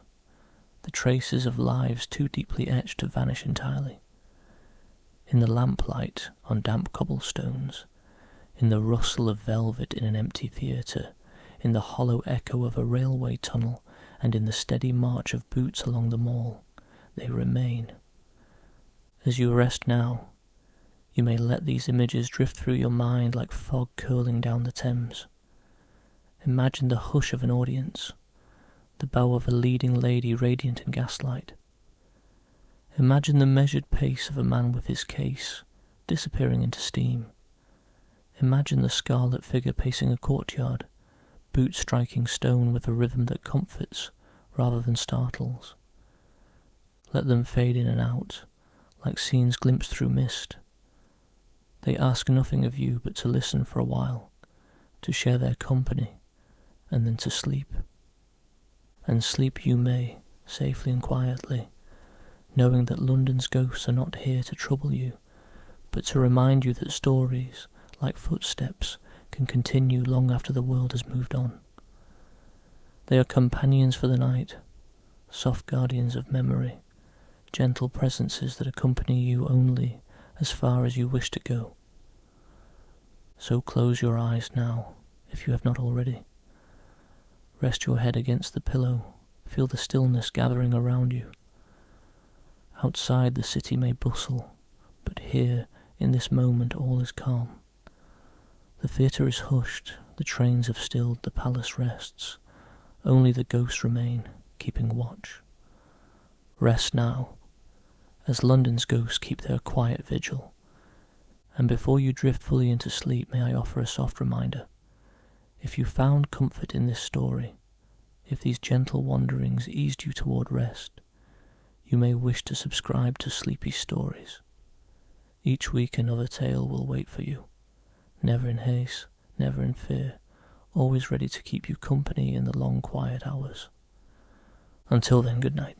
the traces of lives too deeply etched to vanish entirely. In the lamplight on damp cobblestones, in the rustle of velvet in an empty theatre, in the hollow echo of a railway tunnel, and in the steady march of boots along the Mall, they remain. As you rest now, you may let these images drift through your mind like fog curling down the Thames. Imagine the hush of an audience, the bow of a leading lady radiant in gaslight. Imagine the measured pace of a man with his case, disappearing into steam. Imagine the scarlet figure pacing a courtyard, boots striking stone with a rhythm that comforts rather than startles. Let them fade in and out, like scenes glimpsed through mist. They ask nothing of you but to listen for a while, to share their company, and then to sleep. And sleep you may, safely and quietly, knowing that London's ghosts are not here to trouble you, but to remind you that stories, like footsteps, can continue long after the world has moved on. They are companions for the night, soft guardians of memory, gentle presences that accompany you only as far as you wish to go. So close your eyes now, if you have not already. Rest your head against the pillow, feel the stillness gathering around you. Outside the city may bustle, but here, in this moment, all is calm. The theatre is hushed, the trains have stilled, the palace rests. Only the ghosts remain, keeping watch. Rest now, as London's ghosts keep their quiet vigil. And before you drift fully into sleep, may I offer a soft reminder. If you found comfort in this story, if these gentle wanderings eased you toward rest, you may wish to subscribe to Sleepy Stories. Each week another tale will wait for you, never in haste, never in fear, always ready to keep you company in the long quiet hours. Until then, good night.